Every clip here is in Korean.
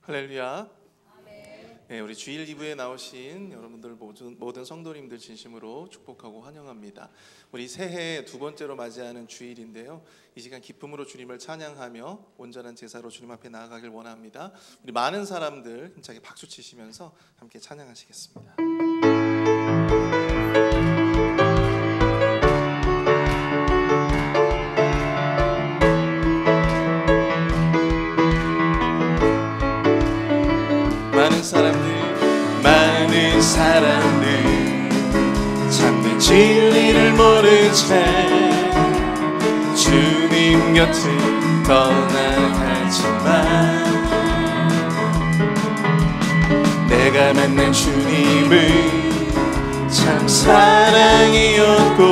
할렐루야. 네, 우리 주일 2부에 나오신 여러분들 모든 성도님들 진심으로 축복하고 환영합니다. 우리 새해 두 번째로 맞이하는 주일인데요, 이 시간 기쁨으로 주님을 찬양하며 온전한 제사로 주님 앞에 나아가길 원합니다. 우리 많은 사람들 힘차게 박수 치시면서 함께 찬양하시겠습니다. 많은 사람들 참된 진리를 모른 채 주님 곁을 떠나가지만 내가 만난 주님은 참 사랑이었고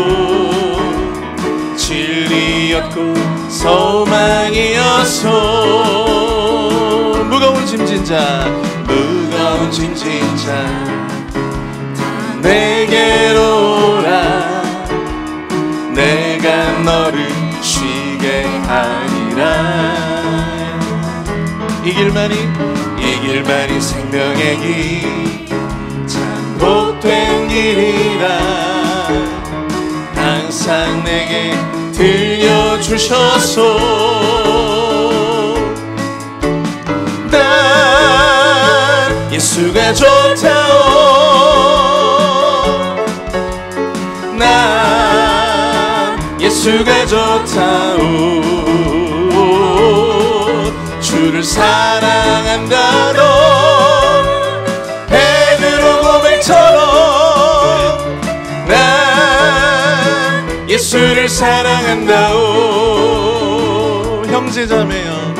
진리였고 소망이었소. 무거운 짐진 자 내게로 오라. 내가 너를 쉬게 하리라. 이 길만이 생명의 길, 참 복된 길이라 항상 내게 들려주셨소. 예수가 좋다오. 난 예수가 좋다오. 주를 사랑한다. 너 베드로 고백처럼 난 예수를 사랑한다오. 형제자매여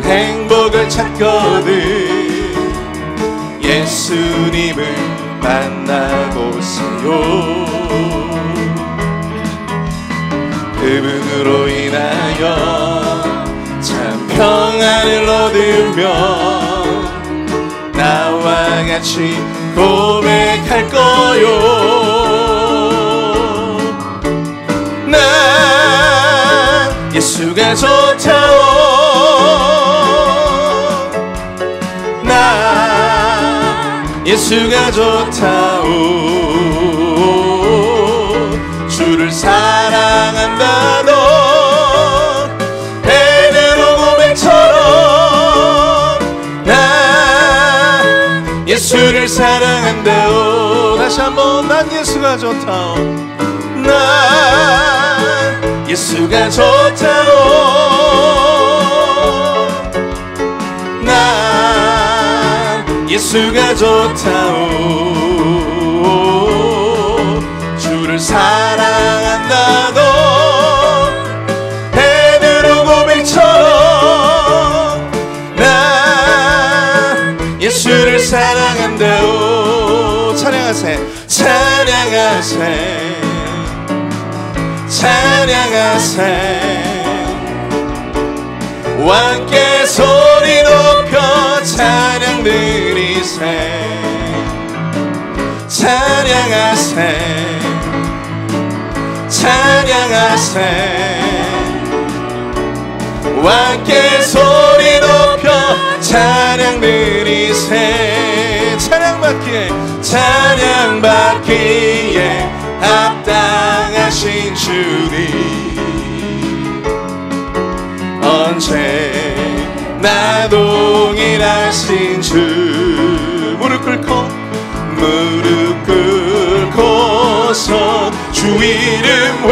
행복을 찾거든 예수님을 만나보세요. 그분으로 인하여 참 평안을 얻으며 나와 같이 고백할 거요. 난 예수가 좋다오. 예수가 좋다오. 주를 사랑한다. 너 베드로 고백처럼 난 예수를 사랑한다오. 다시 한번 난 예수가 좋다오. 난 예수가 좋다오. 예수가 좋다오. 주를 사랑한다. 너 베드로 고백처럼 난 예수를 사랑한다오. 찬양하세 왕께 소리 높여 찬양 드리세. 찬양하세 왕께 소리 높여 찬양 드리세. 찬양받기에 합당하신 주님 언제나 동일하신 주. 무릎 꿇고서 주 이름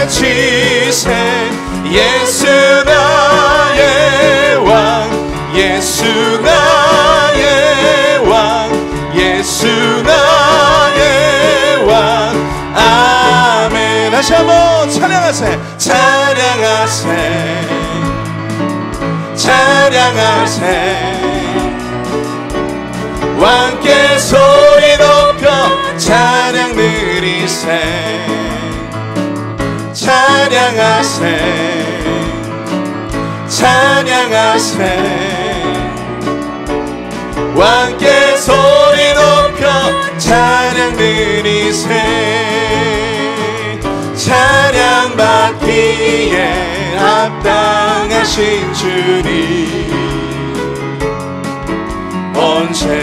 외치세. 예수 나의 왕, 예수 나의 왕, 예수 나의 왕. 아멘. 다시 한번 찬양하세. 왕께 소리 높여 찬양 드리세. 찬양하세 왕께 소리 높여 찬양 드리세. 찬양받기에 합당하신 되신 주님 언제나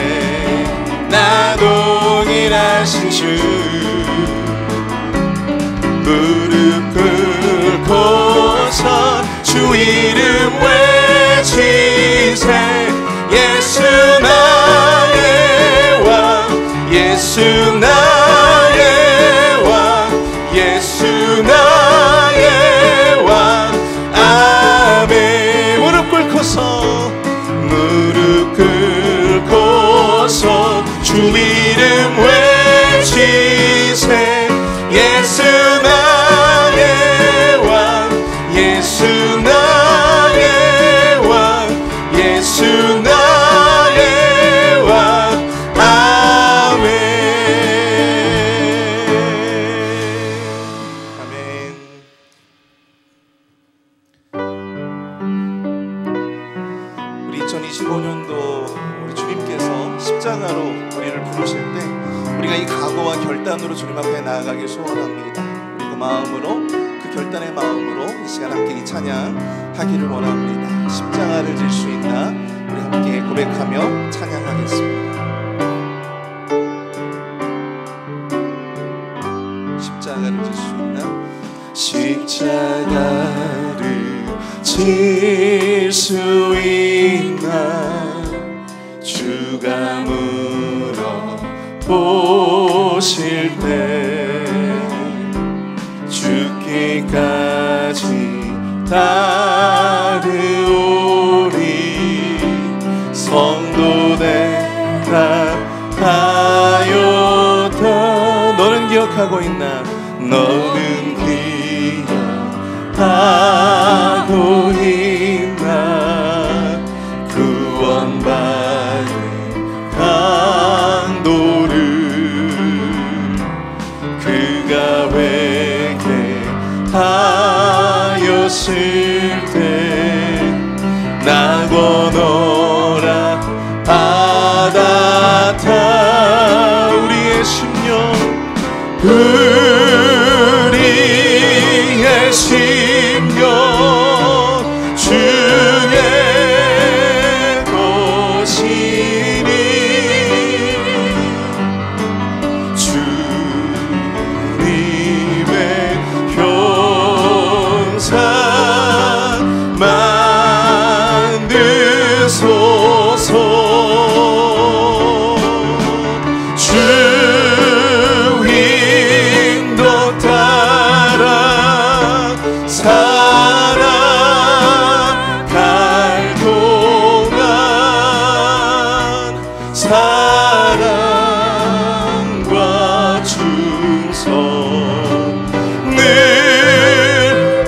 동일하신 주 무릎 꿇고서 주 이름 외치세 예수 나의 왕 예수 나의 왕 예수 나의 왕 아멘 무릎 꿇고서 주 이름 외치세 예수 나의 왕 예수 나의 왕 예수 나의 왕 아멘 아멘. 우리 2025년도 우리 주님께서 십자가로 우리를 부르실 때 우리가 이 각오와 결단으로 주님 앞에 나아가길 소원합니다. 그리고 마음으로 그 결단의 마음으로 이 시간 함께 이 찬양 하기를 원합니다. 십자가를 질 수 있나 우리 함께 고백하며 찬양하겠습니다. 십자가를 질 수 있나 십자가를 질 수 있나 주가 물어보실 때 죽기까지 따르오리 성도 대답하였다 너는 기억하고 있나 너는 기억하고 있나 구원받은 강도를 그가 회개하였을 때 나 건너라 받았다 우리의 심령 우리의 심령 주의 것이니 주님의 형상 만드소서 주 인도 따라 살아갈 동안 사랑과 충성 늘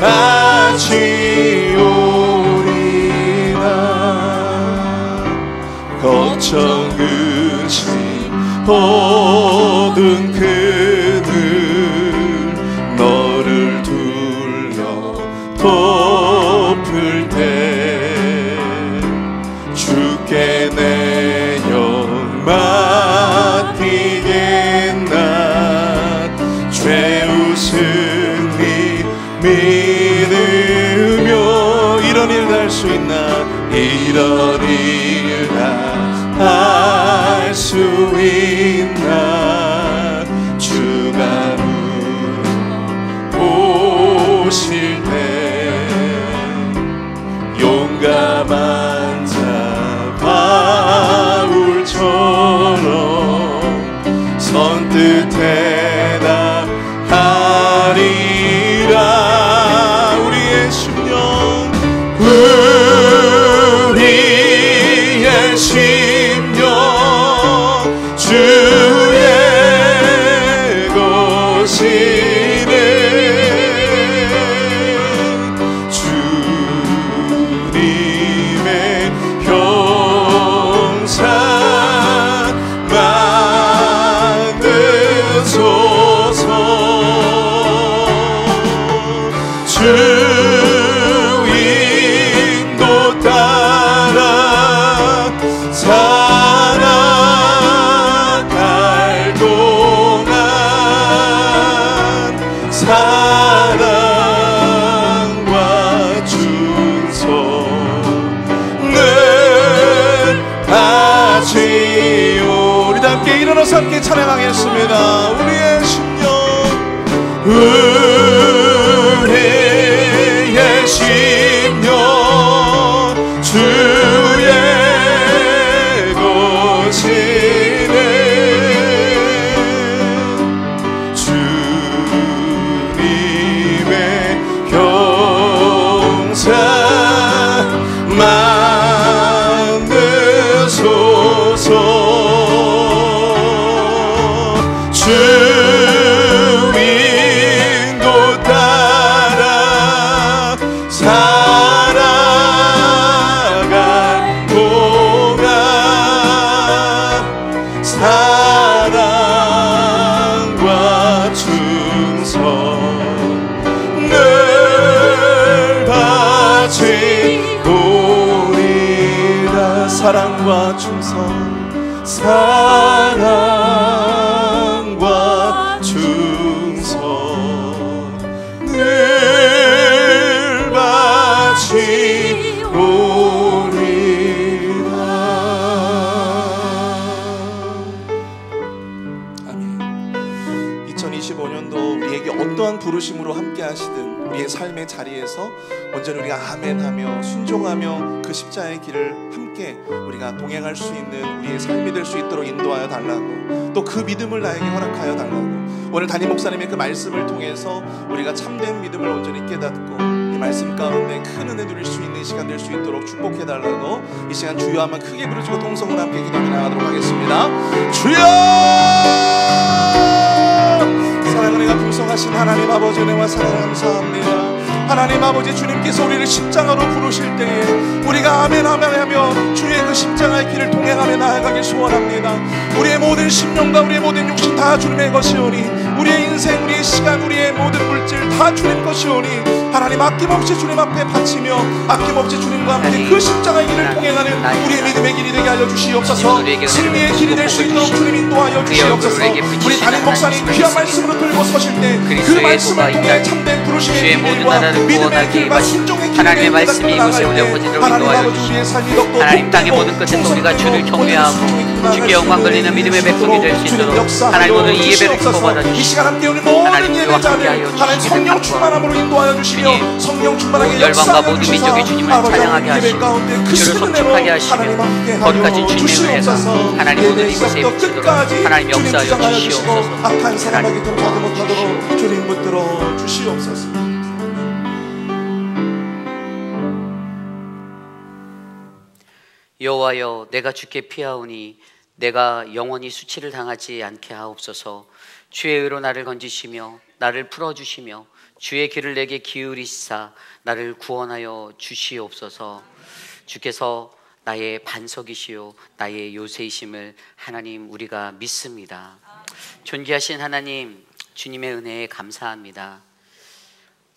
바치오리라 걱정 근심 모든 그늘 너를 둘러 덮을 때 주께 내 영 맡기겠나 죄우승 믿으며 이런 일 할 수 있나 이런 일 할 수 있나 주가 물어보실 때 용감한 자 바울처럼 선뜻 대답하리라 우리의 심령 우리의 심령 주의 것이네 주님의 고백하겠습니다. 우리의 심령, 우리의 심령 주의 고치네. 주님의 병사 만드소서. 주 인도 따라 살아갈 동안 사랑과 충성 늘 바치고리라. 사랑과 충성, 사랑과 충성 늘 바치오리라. 아멘. 2025년도 우리에게 어떠한 부르심으로 함께 하시든 우리의 삶의 자리에서 온전히 우리가 아멘하며 순종하며 그 십자가의 길을 함께 우리가 동행할 수 있는 우리의 삶이 될 수 있도록 인도하여 달라고, 또 그 믿음을 나에게 허락하여 달라고, 오늘 담임 목사님의 그 말씀을 통해서 우리가 참된 믿음을 온전히 깨닫고 이 말씀 가운데 큰 은혜 누릴 수 있는 시간 될 수 있도록 축복해 달라고, 이 시간 주여 한번 크게 부르시고 동성으로 함께 기도하며 나가도록 하겠습니다. 주여! 사랑을 내가 풍성하신 하나님 아버지 은혜와 사랑 감사합니다. 하나님 아버지, 주님께서 우리를 십자가로 부르실 때에 우리가 아멘 하며 주의 그 십자가의 길을 동행하며 나아가길 소원합니다. 우리의 모든 심령과 우리의 모든 육신 다 주님의 것이오니, 우리의 인생, 우리의 시간, 우리의 모든 물질 다 주님 것이오니, 하나님 아낌없이 주님 앞에 바치며 아낌없이 주님과 함께 그 십자가의 길을 동행하는 우리의 믿음의 길이 되게 알려주시옵소서. 승리의 길이 될 수 있도록 주님 인도하여 주시옵소서. 우리 담임 목사님 귀한 말씀으로 들고 서실 때 그 말씀을 통해 참된 부르심의 비밀과 믿음의 길과 순종의 길을 하나님의 말씀이 이곳에 올려보지도록 인도하여 주시옵소서. 하나님 땅의 모든 끝에서 우리가 주를 경외하고 주께 영광 돌리는 믿음의 백성이 될 수 있도록 하나님 오늘 이 예배를 축복받아 주시옵소서. 하나님 우리와 함께하여 주시기를 성령 충만함으로 인도하여 주시며 성령 충만하게 열방과 모든 민족이 주님을 찬양하게 하시고 주를 송축하게 하시며 거룩하신 주님의 은혜가 하나님 오늘 이곳에 입히도록 하나님 역사하여 주시옵소서. 악한 사람에게 돌아가지 못하도록 주님 붙들어 주시옵소서. 여호와여, 내가 주께 피하오니 내가 영원히 수치를 당하지 않게 하옵소서. 주의 의로 나를 건지시며 나를 풀어주시며 주의 길을 내게 기울이시사 나를 구원하여 주시옵소서. 주께서 나의 반석이시요 나의 요새이심을 하나님 우리가 믿습니다. 존귀하신 하나님, 주님의 은혜에 감사합니다.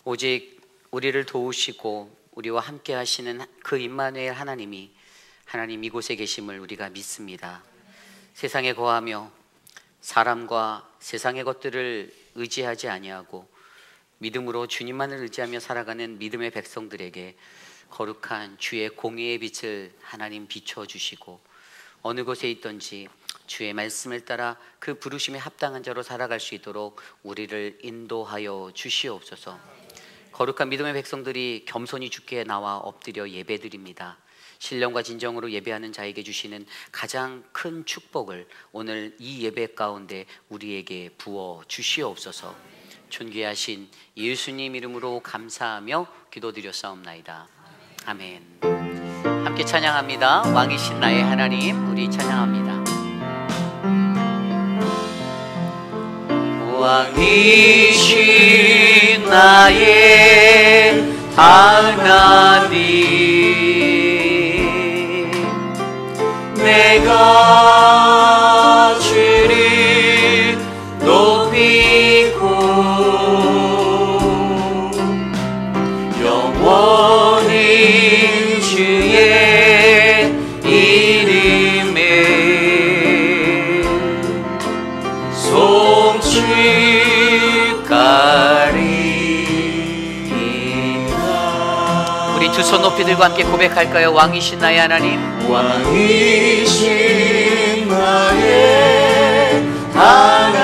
오직 우리를 도우시고 우리와 함께 하시는 그 임마누엘 하나님이 하나님 이곳에 계심을 우리가 믿습니다. 세상에 거하며 사람과 세상의 것들을 의지하지 아니하고 믿음으로 주님만을 의지하며 살아가는 믿음의 백성들에게 거룩한 주의 공의의 빛을 하나님 비춰주시고 어느 곳에 있든지 주의 말씀을 따라 그 부르심에 합당한 자로 살아갈 수 있도록 우리를 인도하여 주시옵소서. 거룩한 믿음의 백성들이 겸손히 주께 나와 엎드려 예배드립니다. 신령과 진정으로 예배하는 자에게 주시는 가장 큰 축복을 오늘 이 예배 가운데 우리에게 부어 주시옵소서. 존귀하신 예수님 이름으로 감사하며 기도드렸사옵나이다. 아멘. 함께 찬양합니다. 왕이신 나의 하나님, 우리 찬양합니다. 왕이신 나의 하나님, 내가 주를 높이고 영원히 주의 이름에 송축하리이다. 우리 두 손 높이 들고 함께 고백할까요? 왕이신 나의 하나님, 왕이신 나의 하나님,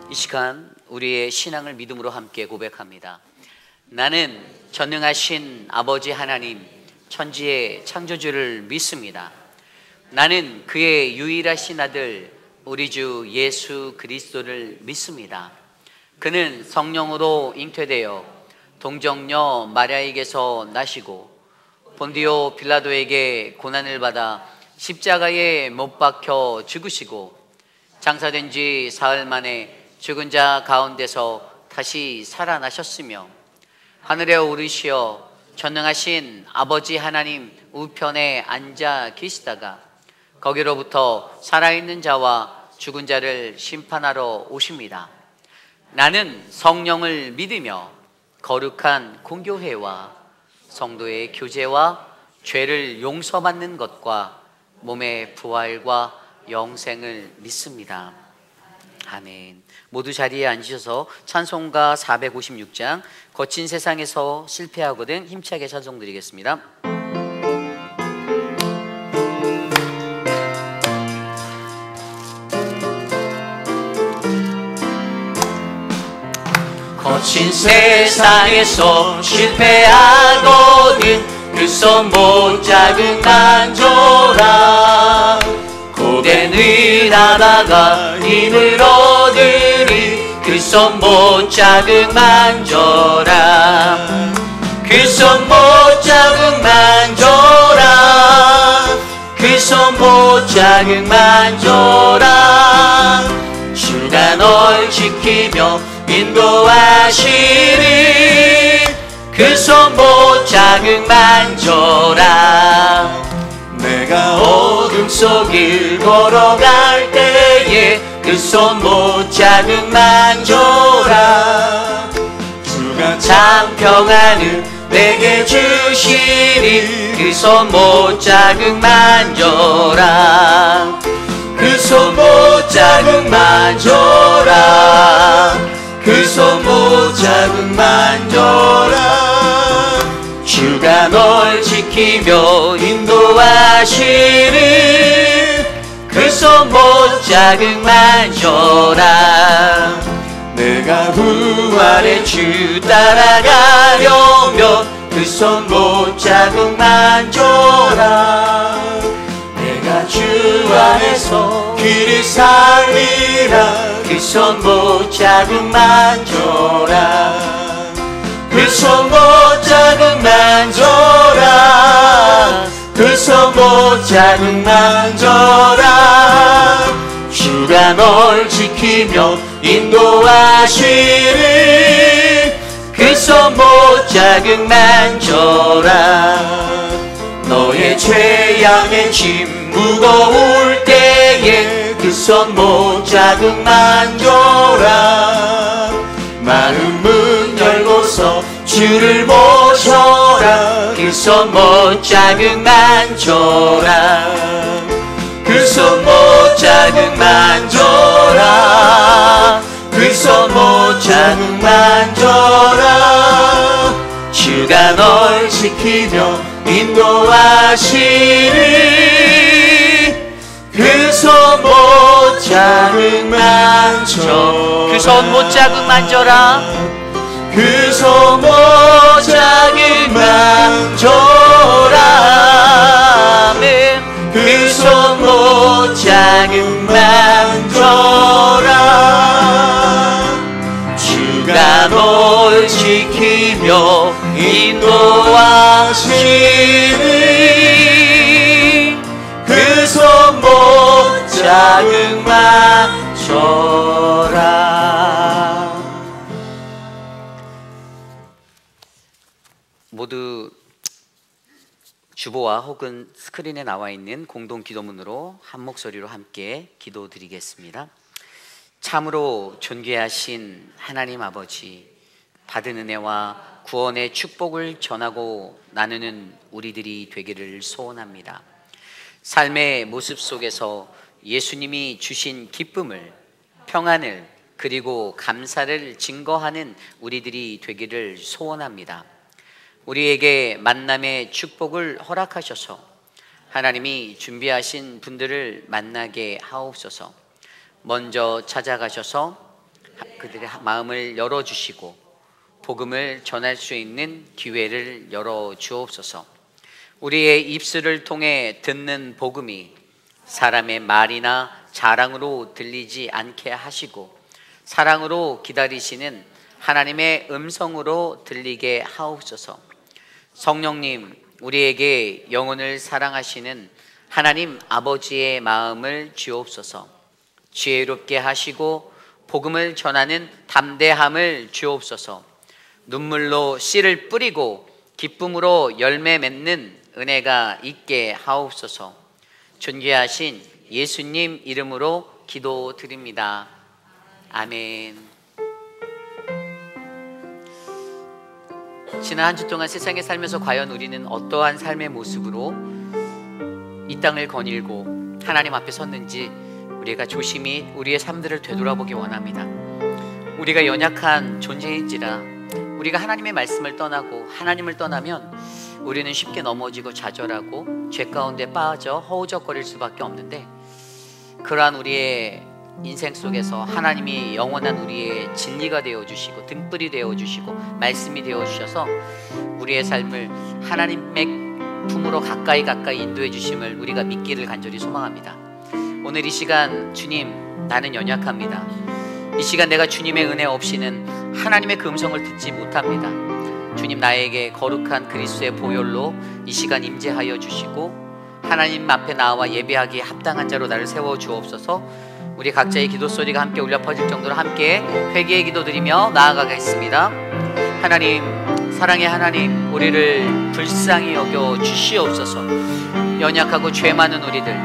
이 시간 우리의 신앙을 믿음으로 함께 고백합니다. 나는 전능하신 아버지 하나님, 천지의 창조주를 믿습니다. 나는 그의 유일하신 아들 우리 주 예수 그리스도를 믿습니다. 그는 성령으로 잉태되어 동정녀 마리아에게서 나시고 본디오 빌라도에게 고난을 받아 십자가에 못 박혀 죽으시고 장사된 지 사흘 만에 죽은 자 가운데서 다시 살아나셨으며 하늘에 오르시어 전능하신 아버지 하나님 우편에 앉아 계시다가 거기로부터 살아있는 자와 죽은 자를 심판하러 오십니다. 나는 성령을 믿으며 거룩한 공교회와 성도의 교제와 죄를 용서받는 것과 몸의 부활과 영생을 믿습니다. 아멘. 모두 자리에 앉으셔서 찬송가 456장 거친 세상에서 실패하거든 힘차게 찬송드리겠습니다. 거친 세상에서 실패하거든 그 손 못 잡은 만져라. 고된 의하다가 힘을 얻으리 그 손 못 잡은 만져라. 그 손 못 잡은 만져라. 그 손 못 잡은 만져라. 주가 널 지키며 인도하시리 그 손 못 잡은 만져라. 내가 어둠 속을 걸어갈 때에 그 손 못 잡은 만져라. 주가 참 평안을 내게 주시리 그 손 못 잡은 만져라. 그 손 못 잡은 만져라. 그 손 못 잡은 만져라. 주가 널 지키며 인도하시리 그 손 못 잡은 만져라. 내가 부활의 주 따라가려면 그 손 못 잡은 만져라. 내가 주 안에서 길을 살리라 그 손 못 잡은 만져라. 그 손 못 잡은 만져라. 그 손 못 잡은 만져라. 주가 널 지키며 인도하시리 그 손 못 잡은 만져라. 너의 죄악의 짐 무거울 때에 그 손 못 잡은 만져라. 마음은 열고서 주를 모셔라. 그 손 못 잡은 만져라. 그 손 못 잡은 만져라. 그 손 못 잡은 만져라. 주가 널 지키며 인도하시리 그 손 못 잡은 만져. 그 손 못 잡은 만져라. 그 손 못 잡은 만져라. 그 손 못 잡은 만져라. 주가 널 지키며 인도하시니 그 손 못 잡은 만져라. 모두 주보와 혹은 스크린에 나와 있는 공동 기도문으로 한 목소리로 함께 기도드리겠습니다. 참으로 존귀하신 하나님 아버지, 받은 은혜와 구원의 축복을 전하고 나누는 우리들이 되기를 소원합니다. 삶의 모습 속에서 예수님이 주신 기쁨을, 평안을, 그리고 감사를 증거하는 우리들이 되기를 소원합니다. 우리에게 만남의 축복을 허락하셔서 하나님이 준비하신 분들을 만나게 하옵소서. 먼저 찾아가셔서 그들의 마음을 열어주시고 복음을 전할 수 있는 기회를 열어주옵소서. 우리의 입술을 통해 듣는 복음이 사람의 말이나 자랑으로 들리지 않게 하시고 사랑으로 기다리시는 하나님의 음성으로 들리게 하옵소서. 성령님, 우리에게 영혼을 사랑하시는 하나님 아버지의 마음을 주옵소서. 지혜롭게 하시고 복음을 전하는 담대함을 주옵소서. 눈물로 씨를 뿌리고 기쁨으로 열매 맺는 은혜가 있게 하옵소서. 존귀하신 예수님 이름으로 기도드립니다. 아멘. 지난 한 주 동안 세상에 살면서 과연 우리는 어떠한 삶의 모습으로 이 땅을 거닐고 하나님 앞에 섰는지 우리가 조심히 우리의 삶들을 되돌아보기 원합니다. 우리가 연약한 존재인지라 우리가 하나님의 말씀을 떠나고 하나님을 떠나면 우리는 쉽게 넘어지고 좌절하고 죄 가운데 빠져 허우적거릴 수밖에 없는데, 그러한 우리의 인생 속에서 하나님이 영원한 우리의 진리가 되어주시고 등불이 되어주시고 말씀이 되어주셔서 우리의 삶을 하나님의 품으로 가까이 인도해 주심을 우리가 믿기를 간절히 소망합니다. 오늘 이 시간, 주님, 나는 연약합니다. 이 시간 내가 주님의 은혜 없이는 하나님의 그 음성을 듣지 못합니다. 주님, 나에게 거룩한 그리스도의 보혈로 이 시간 임재하여 주시고 하나님 앞에 나와 예배하기에 합당한 자로 나를 세워 주옵소서. 우리 각자의 기도 소리가 함께 울려 퍼질 정도로 함께 회개의 기도 드리며 나아가겠습니다. 하나님, 사랑의 하나님, 우리를 불쌍히 여겨 주시옵소서. 연약하고 죄 많은 우리들,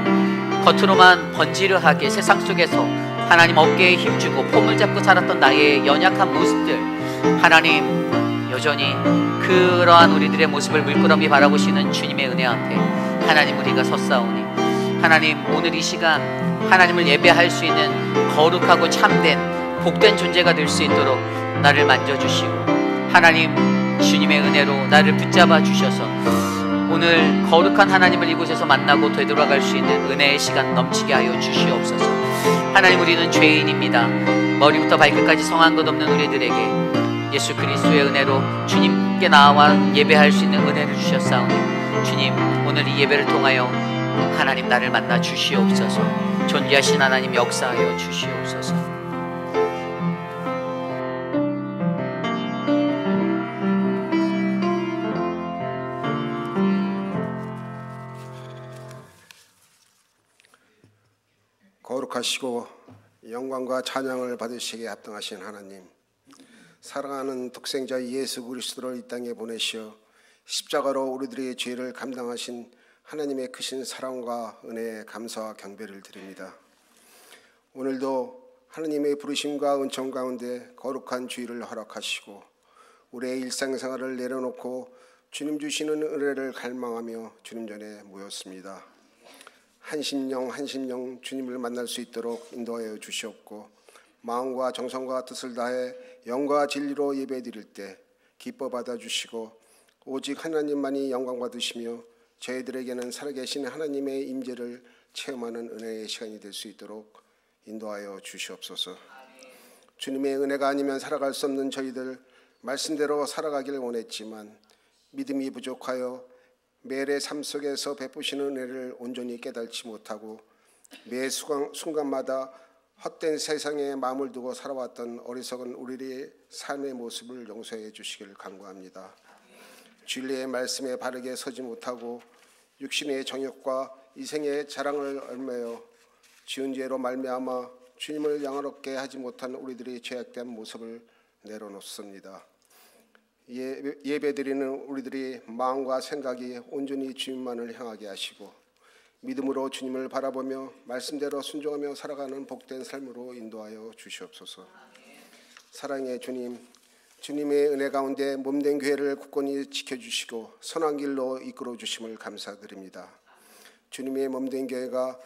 겉으로만 번지르하게 세상 속에서 하나님 어깨에 힘주고 폼을 잡고 살았던 나의 연약한 모습들, 하나님 여전히 그러한 우리들의 모습을 물끄러미 바라보시는 주님의 은혜 앞에 하나님 우리가 섰사오니, 하나님 오늘 이 시간 하나님을 예배할 수 있는 거룩하고 참된 복된 존재가 될 수 있도록 나를 만져주시고 하나님 주님의 은혜로 나를 붙잡아 주셔서 오늘 거룩한 하나님을 이곳에서 만나고 되돌아갈 수 있는 은혜의 시간 넘치게 하여 주시옵소서. 하나님, 우리는 죄인입니다. 머리부터 발끝까지 성한 것 없는 우리들에게 예수 그리스도의 은혜로 주님께 나와 예배할 수 있는 은혜를 주셨사오니 주님, 오늘 이 예배를 통하여 하나님 나를 만나 주시옵소서. 존귀하신 하나님 역사하여 주시옵소서. 거룩하시고 영광과 찬양을 받으시기에 합당하신 하나님, 사랑하는 독생자 예수 그리스도를 이 땅에 보내시어 십자가로 우리들의 죄를 감당하신 하나님의 크신 사랑과 은혜에 감사와 경배를 드립니다. 오늘도 하나님의 부르심과 은총 가운데 거룩한 주일을 허락하시고 우리의 일상생활을 내려놓고 주님 주시는 은혜를 갈망하며 주님 전에 모였습니다. 한심령 주님을 만날 수 있도록 인도하여 주시옵고, 마음과 정성과 뜻을 다해 영과 진리로 예배드릴 때 기뻐 받아주시고 오직 하나님만이 영광 받으시며 저희들에게는 살아계신 하나님의 임재를 체험하는 은혜의 시간이 될 수 있도록 인도하여 주시옵소서. 주님의 은혜가 아니면 살아갈 수 없는 저희들, 말씀대로 살아가길 원했지만 믿음이 부족하여 매일의 삶 속에서 베푸시는 은혜를 온전히 깨닫지 못하고 매 순간마다 헛된 세상에 마음을 두고 살아왔던 어리석은 우리의 삶의 모습을 용서해 주시길 간구합니다. 진리의 말씀에 바르게 서지 못하고 육신의 정욕과 이생의 자랑을 얽매여 지은 죄로 말미암아 주님을 영화롭게 하지 못한 우리들의 죄악된 모습을 내려놓습니다. 예배드리는 우리들의 마음과 생각이 온전히 주님만을 향하게 하시고 믿음으로 주님을 바라보며 말씀대로 순종하며 살아가는 복된 삶으로 인도하여 주시옵소서. 사랑의 주님, 주님의 은혜 가운데 몸된 교회를 굳건히 지켜주시고 선한 길로 이끌어 주심을 감사드립니다. 주님의 몸된 교회가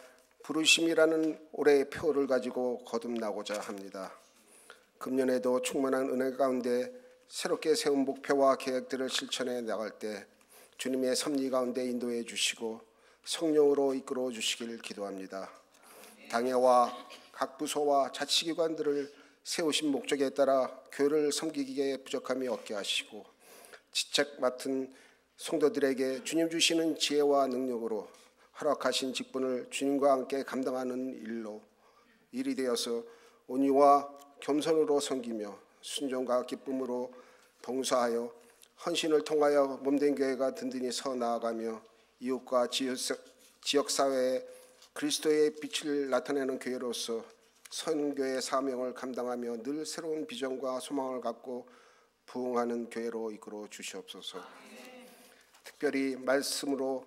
부르심이라는 올해의 표를 가지고 거듭나고자 합니다. 금년에도 충만한 은혜 가운데 새롭게 세운 목표와 계획들을 실천해 나갈 때 주님의 섭리 가운데 인도해 주시고 성령으로 이끌어 주시길 기도합니다. 당회와 각 부서와 자치기관들을 세우신 목적에 따라 교회를 섬기기에 부족함이 없게 하시고 직책 맡은 성도들에게 주님 주시는 지혜와 능력으로 허락하신 직분을 주님과 함께 감당하는 일이 되어서 온유와 겸손으로 섬기며 순종과 기쁨으로 봉사하여 헌신을 통하여 몸된 교회가 든든히 서 나아가며 이웃과 지역사회에 그리스도의 빛을 나타내는 교회로서 선교의 사명을 감당하며 늘 새로운 비전과 소망을 갖고 부흥하는 교회로 이끌어 주시옵소서. 특별히 말씀으로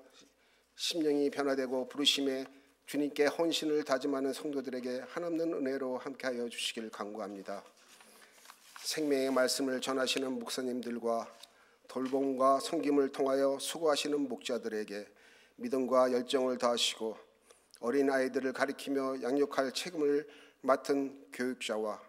심령이 변화되고 부르심에 주님께 헌신을 다짐하는 성도들에게 한없는 은혜로 함께하여 주시길 간구합니다. 생명의 말씀을 전하시는 목사님들과 돌봄과 섬김을 통하여 수고하시는 목자들에게 믿음과 열정을 다하시고 어린 아이들을 가리키며 양육할 책임을 맡은 교육자와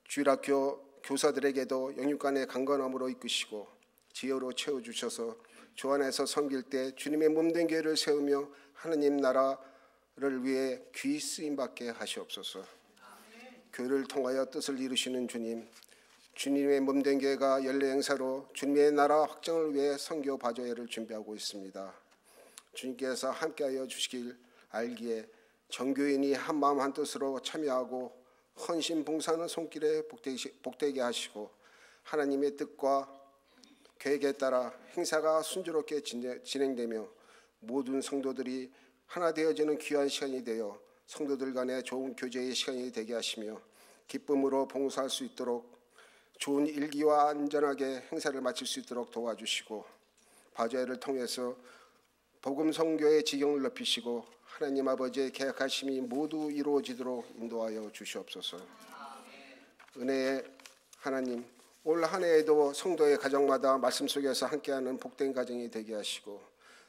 주일학교 교사들에게도 영육간의 강건함으로 이끄시고 지혜로 채워주셔서 주 안에서 섬길 때 주님의 몸된 교회를 세우며 하느님 나라를 위해 귀히 쓰임받게 하시옵소서. 교회를 통하여 뜻을 이루시는 주님, 주님의 몸된 교회가 연례 행사로 주님의 나라 확장을 위해 선교 바조회를 준비하고 있습니다. 주님께서 함께하여 주시길 알기에 전교인이 한마음 한뜻으로 참여하고 헌신 봉사하는 손길에 복되게 하시고 하나님의 뜻과 계획에 따라 행사가 순조롭게 진행되며 모든 성도들이 하나 되어지는 귀한 시간이 되어 성도들 간의 좋은 교제의 시간이 되게 하시며 기쁨으로 봉사할 수 있도록 좋은 일기와 안전하게 행사를 마칠 수 있도록 도와주시고 바자회를 통해서 복음 선교의 지경을 높이시고 하나님 아버지의 계획하심이 모두 이루어지도록 인도하여 주시옵소서. 은혜의 하나님, 올 한 해에도 성도의 가정마다 말씀 속에서 함께하는 복된 가정이 되게 하시고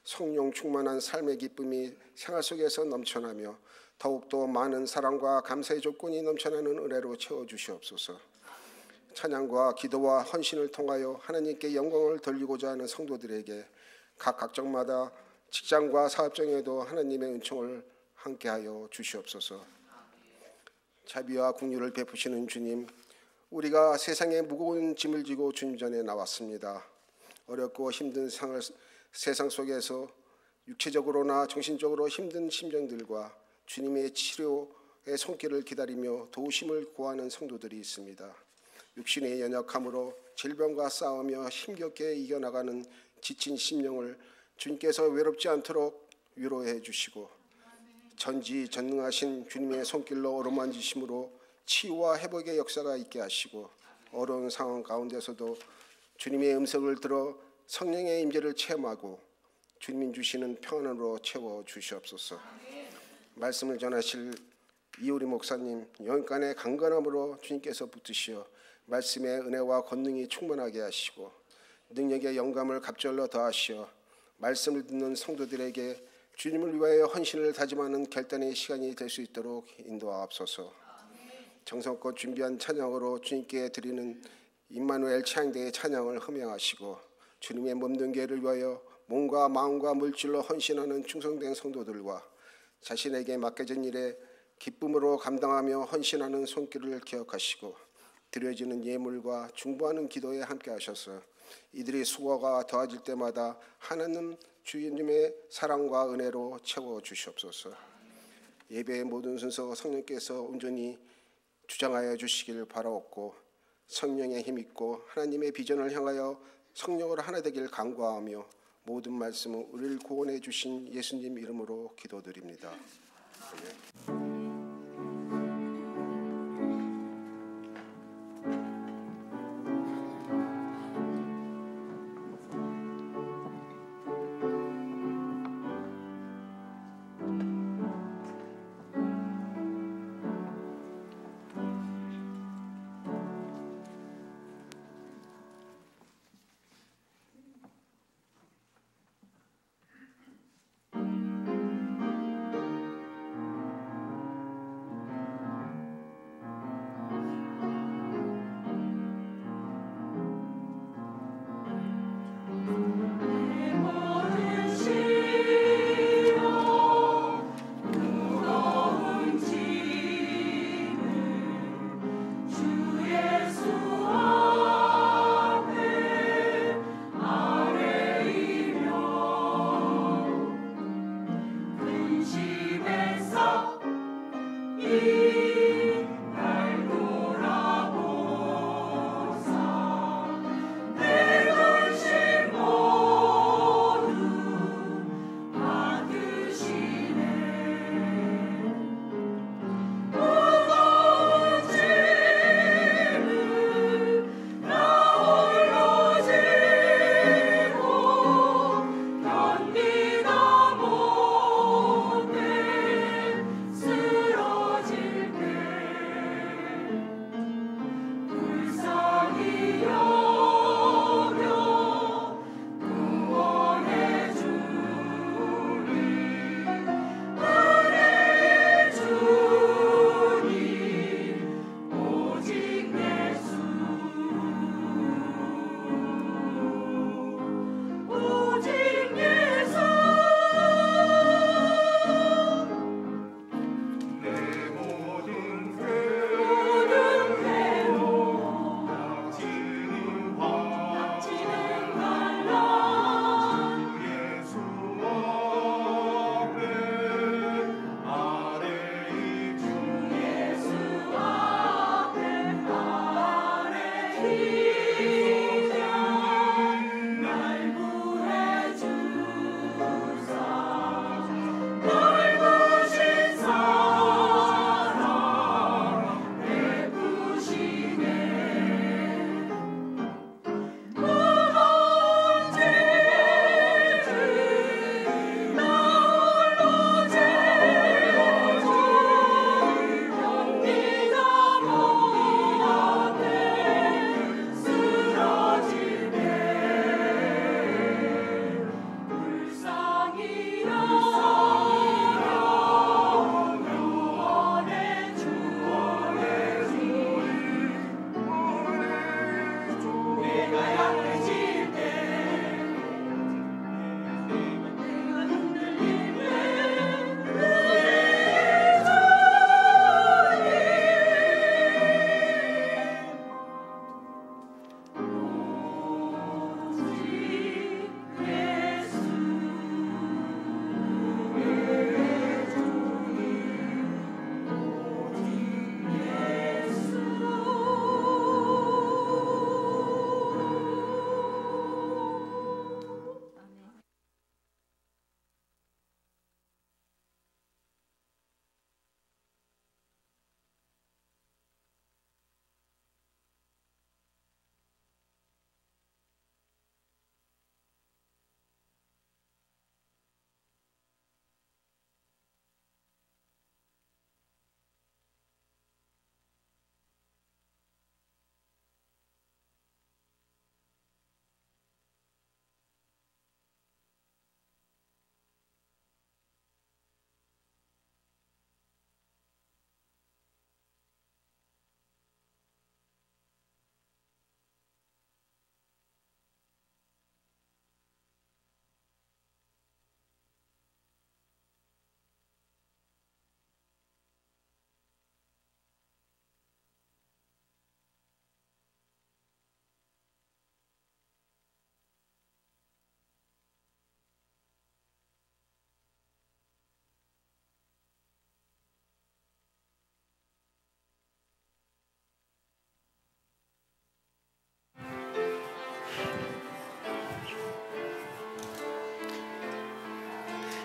성령 충만한 삶의 기쁨이 생활 속에서 넘쳐나며 더욱더 많은 사랑과 감사의 조건이 넘쳐나는 은혜로 채워주시옵소서. 찬양과 기도와 헌신을 통하여 하나님께 영광을 돌리고자 하는 성도들에게 각 각정마다 직장과 사업장에도 하나님의 은총을 함께하여 주시옵소서. 자비와 긍휼을 베푸시는 주님, 우리가 세상의 무거운 짐을 지고 주님 전에 나왔습니다. 어렵고 힘든 세상 속에서 육체적으로나 정신적으로 힘든 심정들과 주님의 치료의 손길을 기다리며 도우심을 구하는 성도들이 있습니다. 육신의 연약함으로 질병과 싸우며 힘겹게 이겨나가는 지친 심령을 주님께서 외롭지 않도록 위로해 주시고 전지전능하신 주님의 손길로 어루만지심으로 치유와 회복의 역사가 있게 하시고 어려운 상황 가운데서도 주님의 음성을 들어 성령의 임재를 체험하고 주님이 주시는 평안으로 채워 주시옵소서. 말씀을 전하실 이효리 목사님 영간의 강건함으로 주님께서 붙드시어 말씀의 은혜와 권능이 충만하게 하시고 능력의 영감을 갑절로 더하시어 말씀을 듣는 성도들에게 주님을 위하여 헌신을 다짐하는 결단의 시간이 될 수 있도록 인도하옵소서. 정성껏 준비한 찬양으로 주님께 드리는 임마누엘 찬양대의 찬양을 흠양하시고 주님의 몸된 교회를 위하여 몸과 마음과 물질로 헌신하는 충성된 성도들과 자신에게 맡겨진 일에 기쁨으로 감당하며 헌신하는 손길을 기억하시고 드려지는 예물과 중보하는 기도에 함께 하셔서 이들의 수고가 더해질 때마다 하나님 주님의 사랑과 은혜로 채워 주시옵소서. 예배의 모든 순서 성령께서 온전히 주장하여 주시길 바라옵고 성령의 힘있고 하나님의 비전을 향하여 성령으로 하나 되길 간구하며 모든 말씀은 우리를 구원해 주신 예수님 이름으로 기도드립니다. 아멘.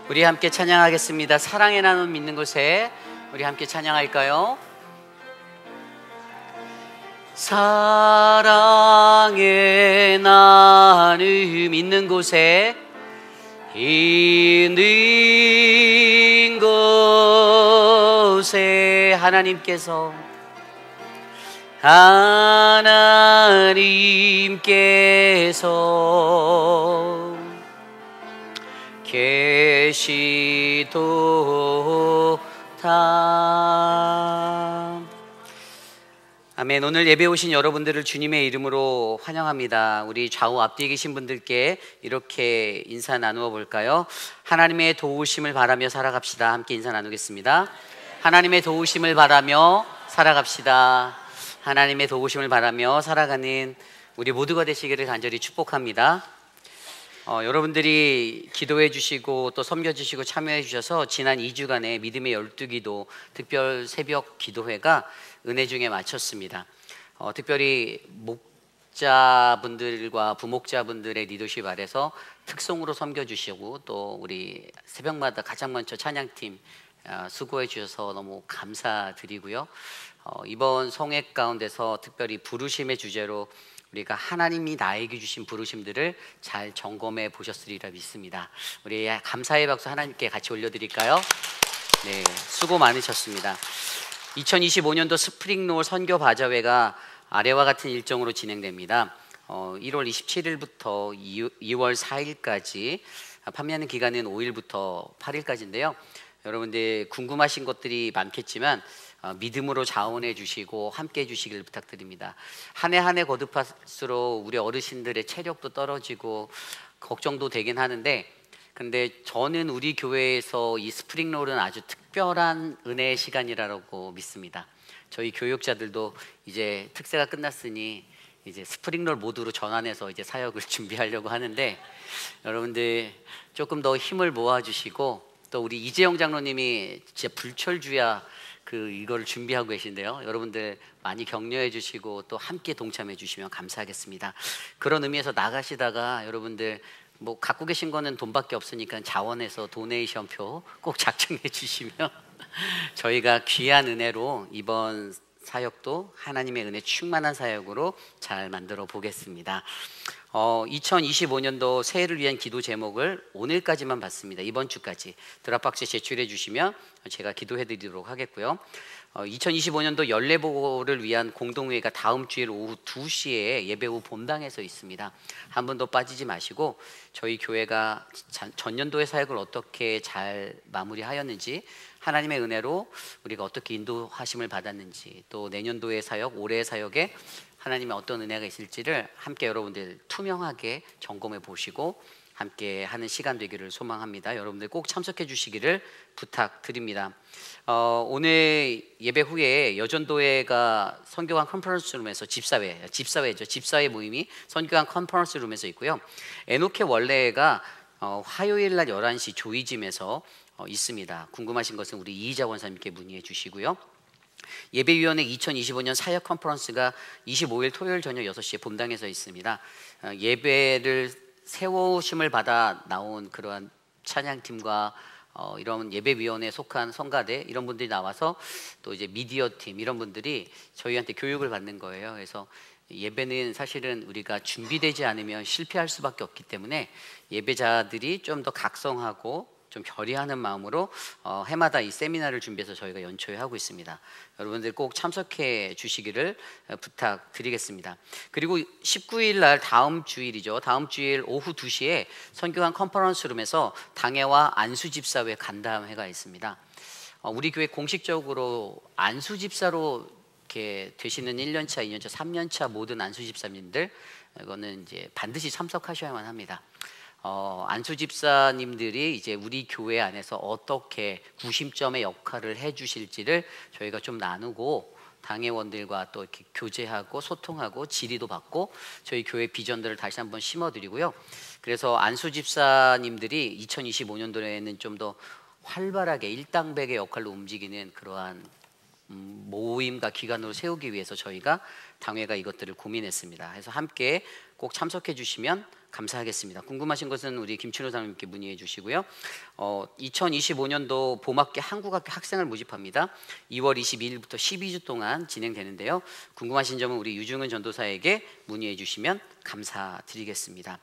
우리 함께 찬양하겠습니다. 사랑의 나눔 믿는 곳에 우리 함께 찬양할까요? 사랑의 나눔 있는 곳에 있는 곳에 하나님께서 계시도다. 아멘. 오늘 예배 오신 여러분들을 주님의 이름으로 환영합니다. 우리 좌우 앞뒤에 계신 분들께 이렇게 인사 나누어 볼까요? 하나님의 도우심을 바라며 살아갑시다. 함께 인사 나누겠습니다. 하나님의 도우심을 바라며 살아갑시다. 하나님의 도우심을 바라며 살아가는 우리 모두가 되시기를 간절히 축복합니다. 여러분들이 기도해 주시고 또 섬겨 주시고 참여해 주셔서 지난 2주간의 믿음의 12기도 특별 새벽 기도회가 은혜 중에 마쳤습니다. 특별히 목자분들과 부목자분들의 리더십 아래서 특송으로 섬겨 주시고 또 우리 새벽마다 가장 먼저 찬양팀 수고해 주셔서 너무 감사드리고요. 이번 성회 가운데서 특별히 부르심의 주제로 우리가 하나님이 나에게 주신 부르심들을 잘 점검해 보셨으리라 믿습니다. 우리 감사의 박수 하나님께 같이 올려드릴까요? 네, 수고 많으셨습니다. 2025년도 스프링롤 선교 바자회가 아래와 같은 일정으로 진행됩니다. 1월 27일부터 2월 4일까지 판매하는 기간은 5일부터 8일까지인데요. 여러분들 궁금하신 것들이 많겠지만 믿음으로 자원해 주시고 함께 해 주시길 부탁드립니다. 한 해 한 해 거듭할수록 우리 어르신들의 체력도 떨어지고 걱정도 되긴 하는데, 근데 저는 우리 교회에서 이 스프링롤은 아주 특별한 은혜의 시간이라고 믿습니다. 저희 교육자들도 이제 특세가 끝났으니 이제 스프링롤 모드로 전환해서 이제 사역을 준비하려고 하는데, 여러분들 조금 더 힘을 모아주시고, 또 우리 이재영 장로님이 진짜 불철주야 이걸 준비하고 계신데요. 여러분들 많이 격려해 주시고 또 함께 동참해 주시면 감사하겠습니다. 그런 의미에서 나가시다가 여러분들 뭐 갖고 계신 거는 돈밖에 없으니까 자원해서 도네이션표 꼭 작성해 주시면 저희가 귀한 은혜로 이번 사역도 하나님의 은혜 충만한 사역으로 잘 만들어 보겠습니다. 2025년도 새해를 위한 기도 제목을 오늘까지만 받습니다. 이번 주까지 드랍박스에 제출해 주시면 제가 기도해 드리도록 하겠고요. 2025년도 연례보고를 위한 공동회의가 다음 주일 오후 2시에 예배 후 본당에서 있습니다. 한 번도 빠지지 마시고 저희 교회가 전년도의 사역을 어떻게 잘 마무리하였는지, 하나님의 은혜로 우리가 어떻게 인도하심을 받았는지, 또 내년도의 사역, 올해의 사역에 하나님의 어떤 은혜가 있을지를 함께 여러분들 투명하게 점검해 보시고 함께 하는 시간 되기를 소망합니다. 여러분들 꼭 참석해 주시기를 부탁드립니다. 오늘 예배 후에 여전도회가 선교관 컨퍼런스룸에서 집사회 모임이 선교관 컨퍼런스룸에서 있고요. 에노케 원래가 화요일 날 11시 조이짐에서 있습니다. 궁금하신 것은 우리 이희자 원사님께 문의해 주시고요. 예배위원회 2025년 사역 컨퍼런스가 25일 토요일 저녁 6시에 본당에서 있습니다. 예배를 세우심을 받아 나온 그러한 찬양팀과 이런 예배위원회에 속한 성가대 이런 분들이 나와서 또 이제 미디어 팀 이런 분들이 저희한테 교육을 받는 거예요. 그래서 예배는 사실은 우리가 준비되지 않으면 실패할 수밖에 없기 때문에 예배자들이 좀 더 각성하고 좀 결의하는 마음으로 해마다 이 세미나를 준비해서 저희가 연초에 하고 있습니다. 여러분들 꼭 참석해 주시기를 부탁드리겠습니다. 그리고 19일 날 다음 주일이죠. 다음 주일 오후 2시에 선교관 컨퍼런스룸에서 당회와 안수집사회 간담회가 있습니다. 우리 교회 공식적으로 안수집사로 이렇게 되시는 1년차, 2년차, 3년차 모든 안수집사님들 이거는 이제 반드시 참석하셔야만 합니다. 안수집사님들이 이제 우리 교회 안에서 어떻게 구심점의 역할을 해주실지를 저희가 좀 나누고 당회원들과 또 이렇게 교제하고 소통하고 질의도 받고 저희 교회 비전들을 다시 한번 심어드리고요. 그래서 안수집사님들이 2025년도에는 좀 더 활발하게 일당백의 역할로 움직이는 그러한 모임과 기관으로 세우기 위해서 저희가 당회가 이것들을 고민했습니다. 그래서 함께 꼭 참석해 주시면 감사하겠습니다. 궁금하신 것은 우리 김춘호 사장님께 문의해 주시고요. 2025년도 봄학기 한국학교 학생을 모집합니다. 2월 22일부터 12주 동안 진행되는데요. 궁금하신 점은 우리 유중은 전도사에게 문의해 주시면 감사드리겠습니다.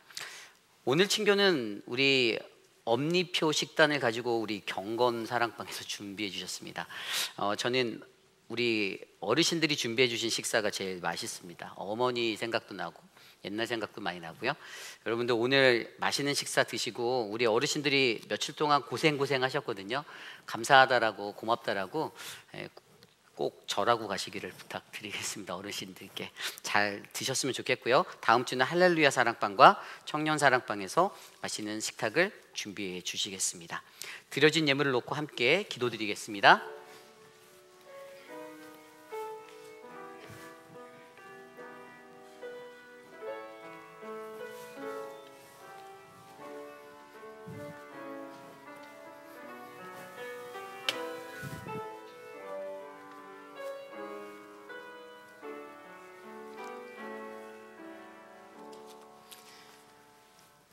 오늘 친교는 우리 엄니표 식단을 가지고 우리 경건 사랑방에서 준비해 주셨습니다. 저는 우리 어르신들이 준비해 주신 식사가 제일 맛있습니다. 어머니 생각도 나고 옛날 생각도 많이 나고요. 여러분들 오늘 맛있는 식사 드시고 우리 어르신들이 며칠 동안 고생 하셨거든요. 감사하다라고 고맙다라고 꼭 절하고 가시기를 부탁드리겠습니다. 어르신들께 잘 드셨으면 좋겠고요. 다음 주는 할렐루야 사랑방과 청년 사랑방에서 맛있는 식탁을 준비해 주시겠습니다. 드려진 예물을 놓고 함께 기도드리겠습니다.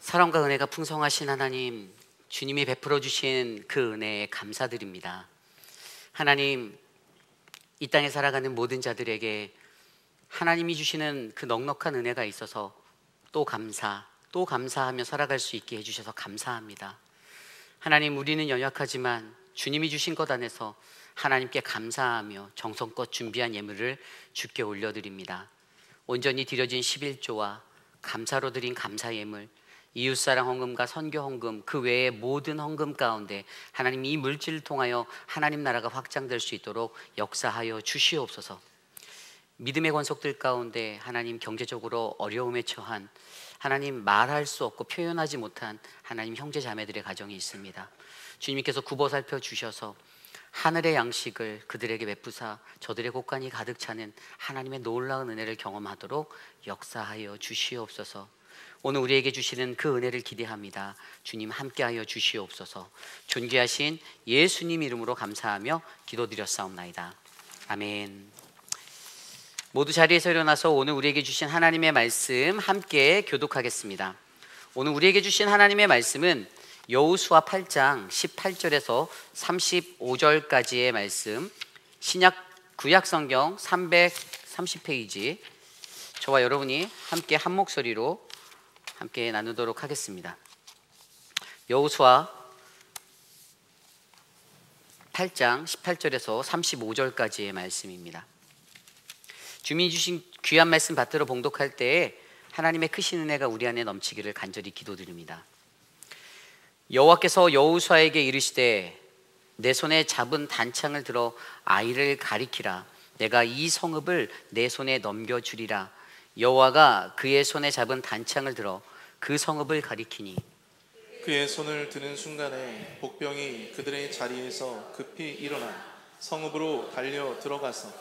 사랑과 은혜가 풍성하신 하나님, 주님이 베풀어 주신 그 은혜에 감사드립니다. 하나님, 이 땅에 살아가는 모든 자들에게 하나님이 주시는 그 넉넉한 은혜가 있어서 또 감사하며 살아갈 수 있게 해주셔서 감사합니다. 하나님, 우리는 연약하지만 주님이 주신 것 안에서 하나님께 감사하며 정성껏 준비한 예물을 주께 올려드립니다. 온전히 드려진 11조와 감사로 드린 감사 예물, 이웃사랑 헌금과 선교 헌금, 그 외의 모든 헌금 가운데 하나님 이 물질을 통하여 하나님 나라가 확장될 수 있도록 역사하여 주시옵소서. 믿음의 권속들 가운데 하나님 경제적으로 어려움에 처한, 하나님 말할 수 없고 표현하지 못한 하나님 형제 자매들의 가정이 있습니다. 주님께서 굽어 살펴 주셔서 하늘의 양식을 그들에게 베푸사 저들의 곳간이 가득 차는 하나님의 놀라운 은혜를 경험하도록 역사하여 주시옵소서. 오늘 우리에게 주시는 그 은혜를 기대합니다. 주님 함께하여 주시옵소서. 존귀하신 예수님 이름으로 감사하며 기도드렸사옵나이다. 아멘. 모두 자리에서 일어나서 오늘 우리에게 주신 하나님의 말씀 함께 교독하겠습니다. 오늘 우리에게 주신 하나님의 말씀은 여호수아 8장 18절에서 35절까지의 말씀, 구약 성경 330페이지, 저와 여러분이 함께 한 목소리로 함께 나누도록 하겠습니다. 여호수아 8장 18절에서 35절까지의 말씀입니다. 주님이 주신 귀한 말씀 받들어 봉독할 때에 하나님의 크신 은혜가 우리 안에 넘치기를 간절히 기도드립니다. 여호와께서 여호수아에게 이르시되 내 손에 잡은 단창을 들어 아이를 가리키라. 내가 이 성읍을 내 손에 넘겨주리라. 여호와가 그의 손에 잡은 단창을 들어 그 성읍을 가리키니 그의 손을 드는 순간에 복병이 그들의 자리에서 급히 일어나 성읍으로 달려 들어가서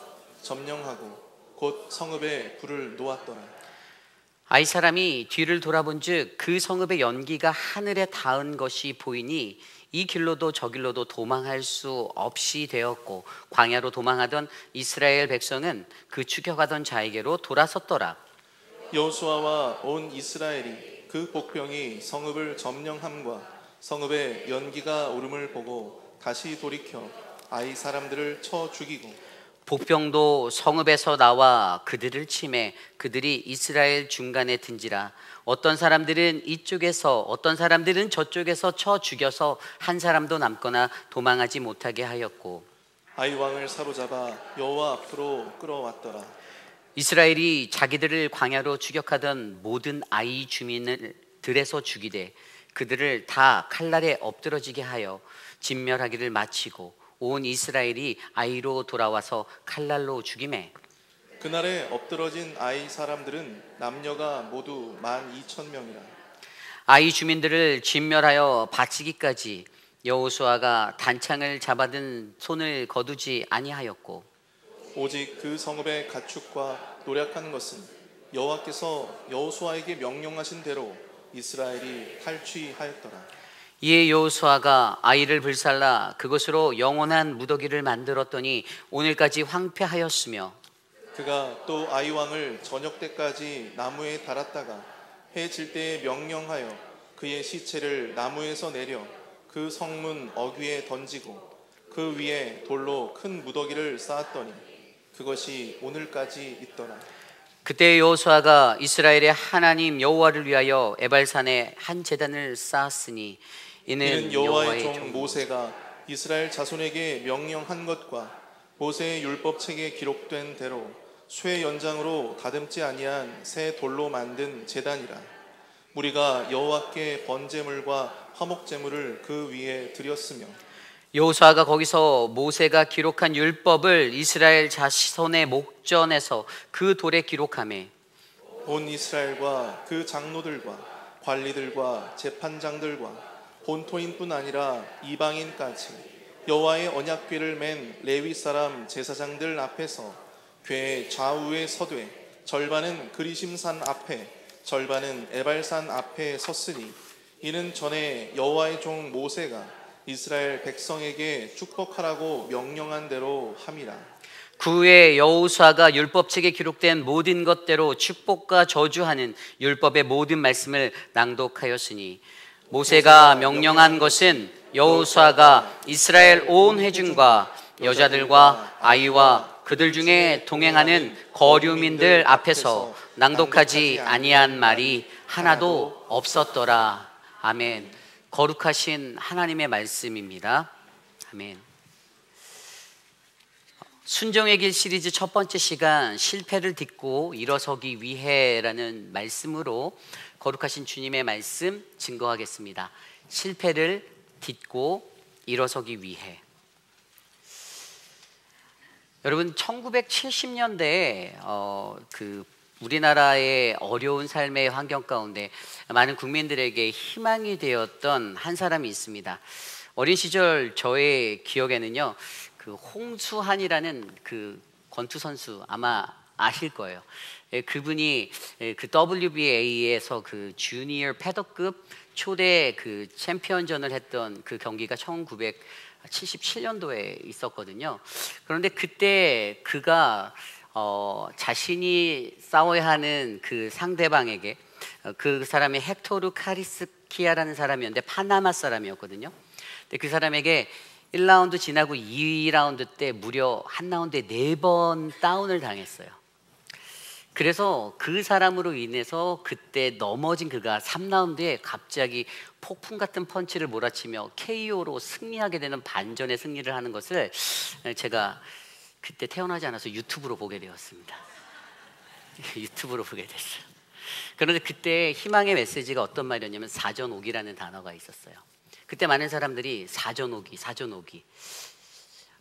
점령하고 곧 성읍에 불을 놓았더라. 아이 사람이 뒤를 돌아본즉 그 성읍의 연기가 하늘에 닿은 것이 보이니 이 길로도 저 길로도 도망할 수 없이 되었고 광야로 도망하던 이스라엘 백성은 그 추격하던 자에게로 돌아섰더라. 여호수아와 온 이스라엘이 그 복병이 성읍을 점령함과 성읍에 연기가 오름을 보고 다시 돌이켜 아이 사람들을 쳐 죽이고 복병도 성읍에서 나와 그들을 치매 그들이 이스라엘 중간에 든지라. 어떤 사람들은 이쪽에서 어떤 사람들은 저쪽에서 쳐 죽여서 한 사람도 남거나 도망하지 못하게 하였고 아이 왕을 사로잡아 여호와 앞으로 끌어왔더라. 이스라엘이 자기들을 광야로 추격하던 모든 아이 주민을 들에서 죽이되 그들을 다 칼날에 엎드러지게 하여 진멸하기를 마치고 온 이스라엘이 아이로 돌아와서 칼날로 죽이매 그날에 엎드러진 아이 사람들은 남녀가 모두 12,000명이라. 아이 주민들을 진멸하여 바치기까지 여호수아가 단창을 잡아든 손을 거두지 아니하였고 오직 그 성읍의 가축과 노략하는 것은 여호와께서 여호수아에게 명령하신 대로 이스라엘이 탈취하였더라. 이에 여호수아가 아이를 불살라 그것으로 영원한 무더기를 만들었더니 오늘까지 황폐하였으며 그가 또 아이 왕을 저녁 때까지 나무에 달았다가 해 질 때에 명령하여 그의 시체를 나무에서 내려 그 성문 어귀에 던지고 그 위에 돌로 큰 무더기를 쌓았더니 그것이 오늘까지 있더라. 그때 여호수아가 이스라엘의 하나님 여호와를 위하여 에발산에 한 제단을 쌓았으니 이는 여호와의 종 모세가 이스라엘 자손에게 명령한 것과 모세의 율법책에 기록된 대로 쇠 연장으로 다듬지 아니한 새 돌로 만든 제단이라. 우리가 여호와께 번제물과 화목제물을 그 위에 드렸으며 여호수아가 거기서 모세가 기록한 율법을 이스라엘 자손의 목전에서 그 돌에 기록하매 온 이스라엘과 그 장로들과 관리들과 재판장들과 본토인뿐 아니라 이방인까지 여호와의 언약궤를 맨 레위 사람 제사장들 앞에서 궤 좌우에 서되 절반은 그리심산 앞에 절반은 에발산 앞에 섰으니 이는 전에 여호와의 종 모세가 이스라엘 백성에게 축복하라고 명령한 대로 함이라. 그 후에 여호수아가 율법책에 기록된 모든 것대로 축복과 저주하는 율법의 모든 말씀을 낭독하였으니 모세가 명령한 것은 여호수아가 이스라엘 온 회중과 여자들과 아이와 그들 중에 동행하는 거류민들 앞에서 낭독하지 아니한 말이 하나도 없었더라. 아멘. 거룩하신 하나님의 말씀입니다. 아멘. 순종의 길 시리즈 첫 번째 시간, 실패를 딛고 일어서기 위해라는 말씀으로 거룩하신 주님의 말씀 증거하겠습니다. 실패를 딛고 일어서기 위해. 여러분, 1970년대에 우리나라의 어려운 삶의 환경 가운데 많은 국민들에게 희망이 되었던 한 사람이 있습니다. 어린 시절 저의 기억에는요, 그 홍수환이라는 그 권투 선수 아마 아실 거예요. 그분이 그 WBA에서 그 주니어 패더급 초대 그 챔피언전을 했던 그 경기가 1977년도에 있었거든요. 그런데 그때 그가 자신이 싸워야 하는 그 상대방에게 그 사람이 헥토르 카리스키아라는 사람이었는데 파나마 사람이었거든요. 근데 그 사람에게 1라운드 지나고 2라운드 때 무려 한 라운드에 4번 다운을 당했어요. 그래서 그 사람으로 인해서 그때 넘어진 그가 3라운드에 갑자기 폭풍 같은 펀치를 몰아치며 KO로 승리하게 되는 반전의 승리를 하는 것을 제가 그때 태어나지 않아서 유튜브로 보게 되었습니다. 유튜브로 보게 됐어요. 그런데 그때 희망의 메시지가 어떤 말이었냐면 사전오기라는 단어가 있었어요. 그때 많은 사람들이 사전오기.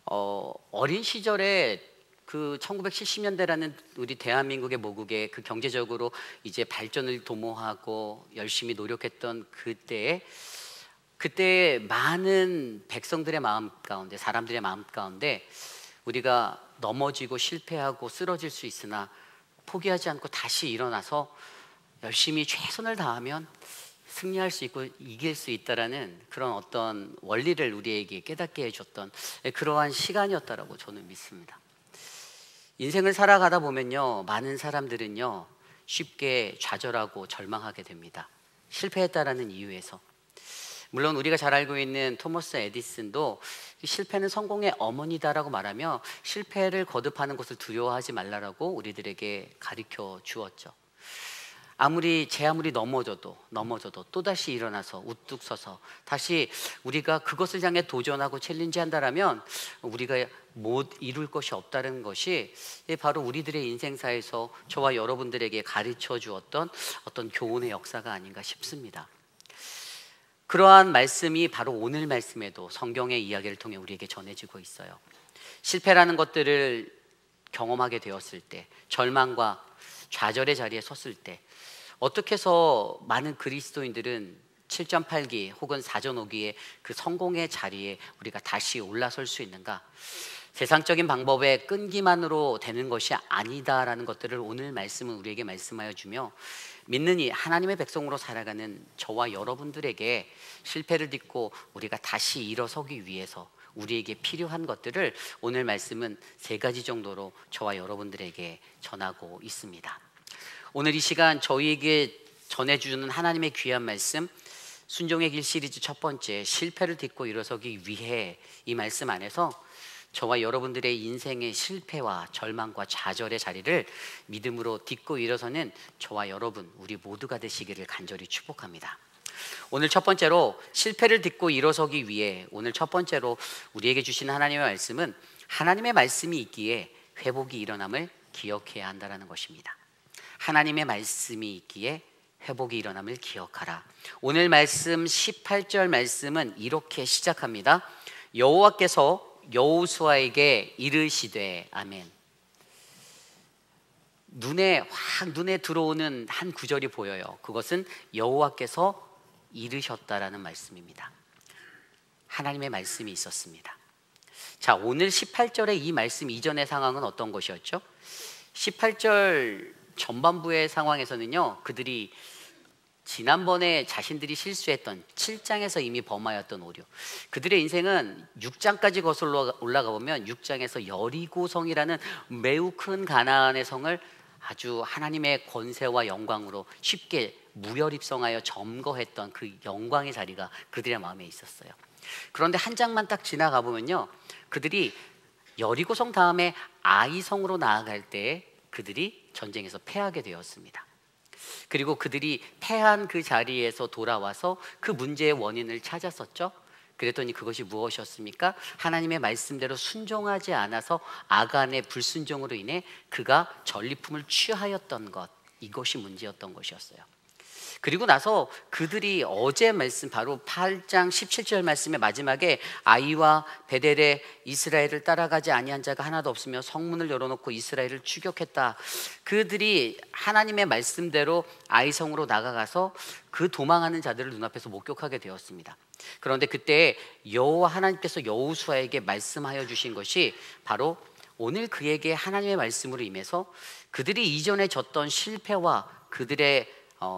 어린 시절에 그 1970년대라는 우리 대한민국의 모국에 그 경제적으로 이제 발전을 도모하고 열심히 노력했던 그때 많은 백성들의 마음 가운데, 사람들의 마음 가운데 우리가 넘어지고 실패하고 쓰러질 수 있으나 포기하지 않고 다시 일어나서 열심히 최선을 다하면 승리할 수 있고 이길 수 있다라는 그런 어떤 원리를 우리에게 깨닫게 해줬던 그러한 시간이었다라고 저는 믿습니다. 인생을 살아가다 보면요, 많은 사람들은요 쉽게 좌절하고 절망하게 됩니다. 실패했다라는 이유에서. 물론 우리가 잘 알고 있는 토머스 에디슨도 실패는 성공의 어머니다라고 말하며 실패를 거듭하는 것을 두려워하지 말라라고 우리들에게 가르쳐 주었죠. 아무리 넘어져도 또다시 일어나서 우뚝 서서 다시 우리가 그것을 향해 도전하고 챌린지한다라면 우리가 못 이룰 것이 없다는 것이 바로 우리들의 인생사에서 저와 여러분들에게 가르쳐 주었던 어떤 교훈의 역사가 아닌가 싶습니다. 그러한 말씀이 바로 오늘 말씀에도 성경의 이야기를 통해 우리에게 전해지고 있어요. 실패라는 것들을 경험하게 되었을 때, 절망과 좌절의 자리에 섰을 때 어떻게 해서 많은 그리스도인들은 7.8기 혹은 사전오기의 그 성공의 자리에 우리가 다시 올라설 수 있는가? 세상적인 방법의 끈기만으로 되는 것이 아니다라는 것들을 오늘 말씀은 우리에게 말씀하여 주며, 믿는 이 하나님의 백성으로 살아가는 저와 여러분들에게 실패를 딛고 우리가 다시 일어서기 위해서 우리에게 필요한 것들을 오늘 말씀은 3가지 정도로 저와 여러분들에게 전하고 있습니다. 오늘 이 시간 저희에게 전해주는 하나님의 귀한 말씀, 순종의 길 시리즈 첫 번째, 실패를 딛고 일어서기 위해, 이 말씀 안에서 저와 여러분들의 인생의 실패와 절망과 좌절의 자리를 믿음으로 딛고 일어서는 저와 여러분, 우리 모두가 되시기를 간절히 축복합니다. 오늘 첫 번째로 실패를 딛고 일어서기 위해, 오늘 첫 번째로 우리에게 주시는 하나님의 말씀은 하나님의 말씀이 있기에 회복이 일어남을 기억해야 한다는 것입니다. 하나님의 말씀이 있기에 회복이 일어남을 기억하라. 오늘 말씀 18절 말씀은 이렇게 시작합니다. 여호와께서 여호수아에게 이르시되, 아멘. 눈에 들어오는 한 구절이 보여요. 그것은 여호와께서 이르셨다라는 말씀입니다. 하나님의 말씀이 있었습니다. 자, 오늘 18절의 이 말씀 이전의 상황은 어떤 것이었죠? 18절 전반부의 상황에서는요, 그들이 지난번에 자신들이 실수했던 7장에서 이미 범하였던 오류, 그들의 인생은 6장까지 거슬러 올라가 보면 6장에서 여리고성이라는 매우 큰 가나안의 성을 아주 하나님의 권세와 영광으로 쉽게 무혈입성하여 점거했던 그 영광의 자리가 그들의 마음에 있었어요. 그런데 한 장만 딱 지나가 보면요, 그들이 여리고성 다음에 아이성으로 나아갈 때 그들이 전쟁에서 패하게 되었습니다. 그리고 그들이 패한 그 자리에서 돌아와서 그 문제의 원인을 찾았었죠. 그랬더니 그것이 무엇이었습니까? 하나님의 말씀대로 순종하지 않아서 아간의 불순종으로 인해 그가 전리품을 취하였던 것, 이것이 문제였던 것이었어요. 그리고 나서 그들이 어제 말씀, 바로 8장 17절 말씀의 마지막에 아이와 베델에 이스라엘을 따라가지 아니한 자가 하나도 없으며 성문을 열어놓고 이스라엘을 추격했다. 그들이 하나님의 말씀대로 아이성으로 나가가서 그 도망하는 자들을 눈앞에서 목격하게 되었습니다. 그런데 그때 여호와 하나님께서 여호수아에게 말씀하여 주신 것이 바로 오늘 그에게 하나님의 말씀으로 임해서 그들이 이전에 졌던 실패와 그들의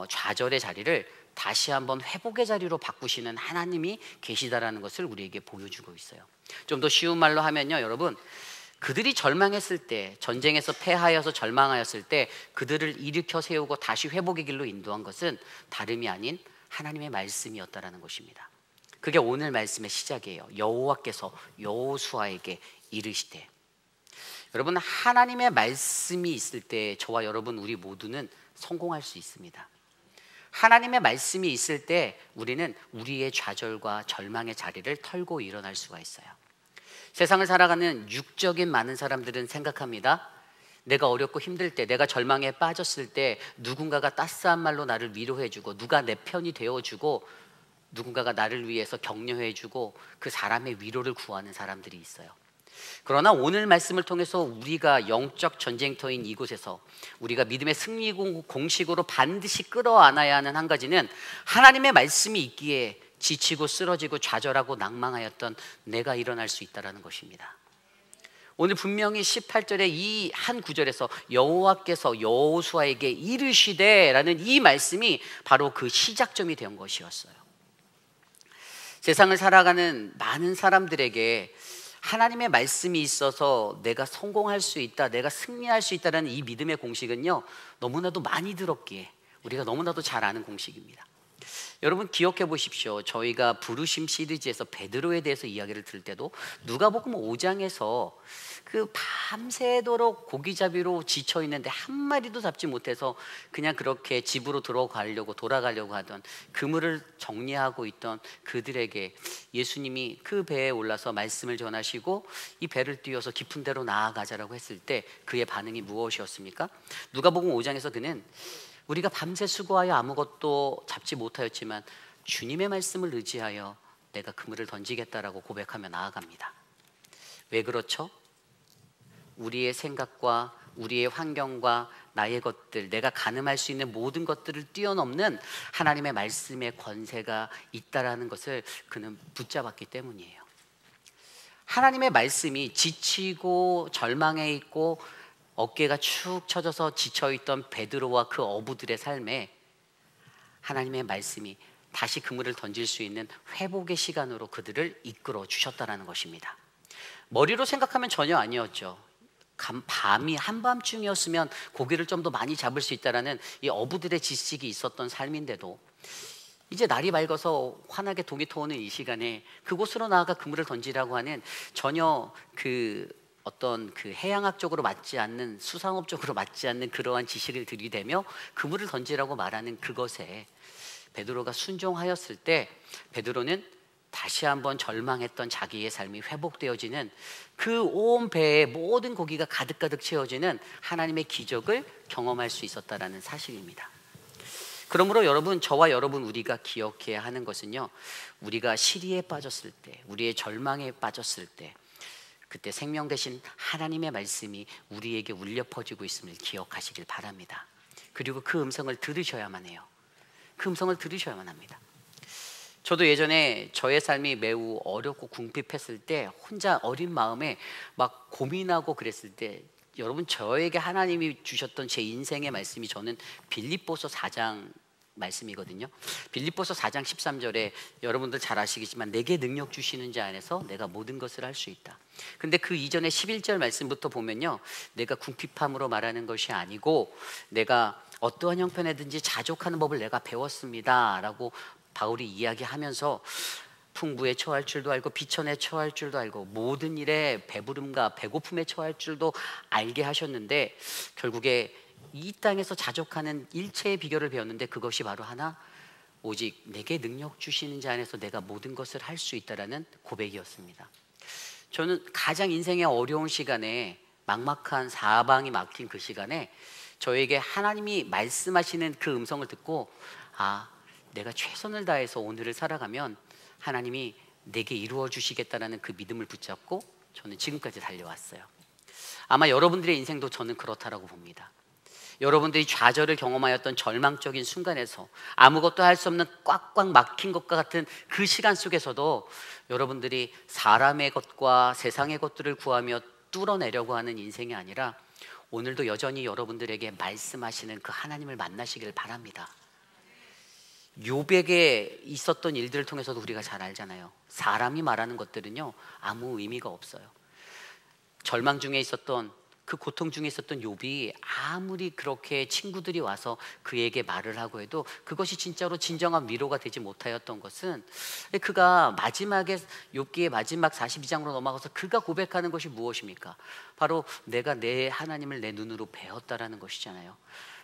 좌절의 자리를 다시 한번 회복의 자리로 바꾸시는 하나님이 계시다라는 것을 우리에게 보여주고 있어요. 좀 더 쉬운 말로 하면요, 여러분, 그들이 절망했을 때, 전쟁에서 패하여서 절망하였을 때 그들을 일으켜 세우고 다시 회복의 길로 인도한 것은 다름이 아닌 하나님의 말씀이었다라는 것입니다. 그게 오늘 말씀의 시작이에요. 여호와께서 여호수아에게 이르시되. 여러분, 하나님의 말씀이 있을 때 저와 여러분, 우리 모두는 성공할 수 있습니다. 하나님의 말씀이 있을 때 우리는 우리의 좌절과 절망의 자리를 털고 일어날 수가 있어요. 세상을 살아가는 육적인 많은 사람들은 생각합니다. 내가 어렵고 힘들 때, 내가 절망에 빠졌을 때 누군가가 따스한 말로 나를 위로해주고, 누가 내 편이 되어주고, 누군가가 나를 위해서 격려해주고 그 사람의 위로를 구하는 사람들이 있어요. 그러나 오늘 말씀을 통해서 우리가 영적 전쟁터인 이곳에서 우리가 믿음의 승리 공식으로 반드시 끌어안아야 하는 한 가지는 하나님의 말씀이 있기에 지치고 쓰러지고 좌절하고 낭망하였던 내가 일어날 수 있다는 것입니다. 오늘 분명히 18절의 이 한 구절에서 여호와께서 여호수아에게 이르시되 라는 이 말씀이 바로 그 시작점이 된 것이었어요. 세상을 살아가는 많은 사람들에게 하나님의 말씀이 있어서 내가 성공할 수 있다, 내가 승리할 수 있다는 이 믿음의 공식은요, 너무나도 많이 들었기에 우리가 너무나도 잘 아는 공식입니다. 여러분 기억해 보십시오. 저희가 부르심 시리즈에서 베드로에 대해서 이야기를 들을 때도 누가복음 5장에서 그 밤새도록 고기잡이로 지쳐 있는데 한 마리도 잡지 못해서 그냥 그렇게 집으로 돌아가려고 하던, 그물을 정리하고 있던 그들에게 예수님이 그 배에 올라서 말씀을 전하시고 이 배를 띄워서 깊은 데로 나아가자라고 했을 때 그의 반응이 무엇이었습니까? 누가복음 5장에서 그는 우리가 밤새 수고하여 아무것도 잡지 못하였지만 주님의 말씀을 의지하여 내가 그물을 던지겠다라고 고백하며 나아갑니다. 왜 그렇죠? 우리의 생각과 우리의 환경과 나의 것들, 내가 가늠할 수 있는 모든 것들을 뛰어넘는 하나님의 말씀의 권세가 있다라는 것을 그는 붙잡았기 때문이에요. 하나님의 말씀이 지치고 절망해 있고 어깨가 축 처져서 지쳐있던 베드로와 그 어부들의 삶에 하나님의 말씀이 다시 그물을 던질 수 있는 회복의 시간으로 그들을 이끌어 주셨다는 것입니다. 머리로 생각하면 전혀 아니었죠. 밤이 한밤중이었으면 고기를 좀 더 많이 잡을 수 있다라는 이 어부들의 지식이 있었던 삶인데도 이제 날이 밝아서 환하게 동이 터오는 이 시간에 그곳으로 나아가 그물을 던지라고 하는 전혀 어떤 해양학적으로 맞지 않는, 수상업적으로 맞지 않는 그러한 지식을 들이대며 그물을 던지라고 말하는 그것에 베드로가 순종하였을 때 베드로는 다시 한번 절망했던 자기의 삶이 회복되어지는, 그 온 배에 모든 고기가 가득가득 채워지는 하나님의 기적을 경험할 수 있었다라는 사실입니다. 그러므로 여러분, 저와 여러분 우리가 기억해야 하는 것은요, 우리가 시리에 빠졌을 때, 우리의 절망에 빠졌을 때, 그때 생명 되신 하나님의 말씀이 우리에게 울려 퍼지고 있음을 기억하시길 바랍니다. 그리고 그 음성을 들으셔야만 해요. 그 음성을 들으셔야만 합니다. 저도 예전에 저의 삶이 매우 어렵고 궁핍했을 때, 혼자 어린 마음에 막 고민하고 그랬을 때, 여러분, 저에게 하나님이 주셨던 제 인생의 말씀이, 저는 빌립보서 4장 말씀이거든요. 빌립보서 4장 13절에 여러분들 잘 아시겠지만 내게 능력 주시는 자 안에서 내가 모든 것을 할 수 있다. 근데 그 이전에 11절 말씀부터 보면요, 내가 궁핍함으로 말하는 것이 아니고 내가 어떠한 형편에든지 자족하는 법을 내가 배웠습니다 라고 바울이 이야기하면서 풍부에 처할 줄도 알고 비천에 처할 줄도 알고 모든 일에 배부름과 배고픔에 처할 줄도 알게 하셨는데, 결국에 이 땅에서 자족하는 일체의 비결을 배웠는데 그것이 바로 하나, 오직 내게 능력 주시는 자 안에서 내가 모든 것을 할 수 있다라는 고백이었습니다. 저는 가장 인생의 어려운 시간에, 막막한 사방이 막힌 그 시간에 저에게 하나님이 말씀하시는 그 음성을 듣고, 내가 최선을 다해서 오늘을 살아가면 하나님이 내게 이루어 주시겠다라는 그 믿음을 붙잡고 저는 지금까지 달려왔어요. 아마 여러분들의 인생도 저는 그렇다라고 봅니다. 여러분들이 좌절을 경험하였던 절망적인 순간에서, 아무것도 할 수 없는 꽉꽉 막힌 것과 같은 그 시간 속에서도 여러분들이 사람의 것과 세상의 것들을 구하며 뚫어내려고 하는 인생이 아니라 오늘도 여전히 여러분들에게 말씀하시는 그 하나님을 만나시길 바랍니다. 욥에게 있었던 일들을 통해서도 우리가 잘 알잖아요. 사람이 말하는 것들은요, 아무 의미가 없어요. 절망 중에 있었던, 그 고통 중에 있었던 욥이 아무리 그렇게 친구들이 와서 그에게 말을 하고 해도 그것이 진짜로 진정한 위로가 되지 못하였던 것은, 그가 마지막에 욥기의 마지막 42장으로 넘어가서 그가 고백하는 것이 무엇입니까? 바로 내가 내 하나님을 내 눈으로 배웠다라는 것이잖아요.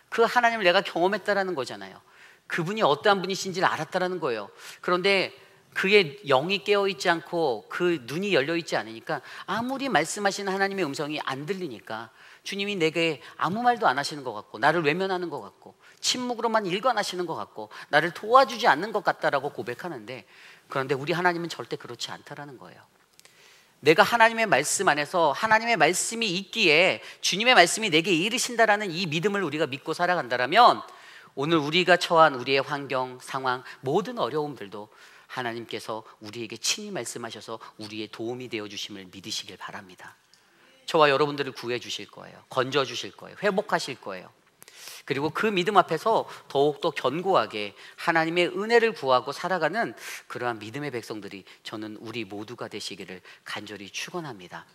그 하나님을 내가 경험했다라는 거잖아요. 그분이 어떠한 분이신지를 알았다라는 거예요. 그런데 그의 영이 깨어있지 않고 그 눈이 열려있지 않으니까, 아무리 말씀하시는 하나님의 음성이 안 들리니까 주님이 내게 아무 말도 안 하시는 것 같고, 나를 외면하는 것 같고, 침묵으로만 일관하시는 것 같고, 나를 도와주지 않는 것 같다라고 고백하는데, 그런데 우리 하나님은 절대 그렇지 않다라는 거예요. 내가 하나님의 말씀 안에서, 하나님의 말씀이 있기에 주님의 말씀이 내게 이르신다라는 이 믿음을 우리가 믿고 살아간다라면, 오늘 우리가 처한 우리의 환경, 상황, 모든 어려움들도 하나님께서 우리에게 친히 말씀하셔서 우리의 도움이 되어 주심을 믿으시길 바랍니다. 저와 여러분들을 구해 주실 거예요. 건져 주실 거예요. 회복하실 거예요. 그리고 그 믿음 앞에서 더욱더 견고하게 하나님의 은혜를 구하고 살아가는 그러한 믿음의 백성들이, 저는 우리 모두가 되시기를 간절히 축원합니다.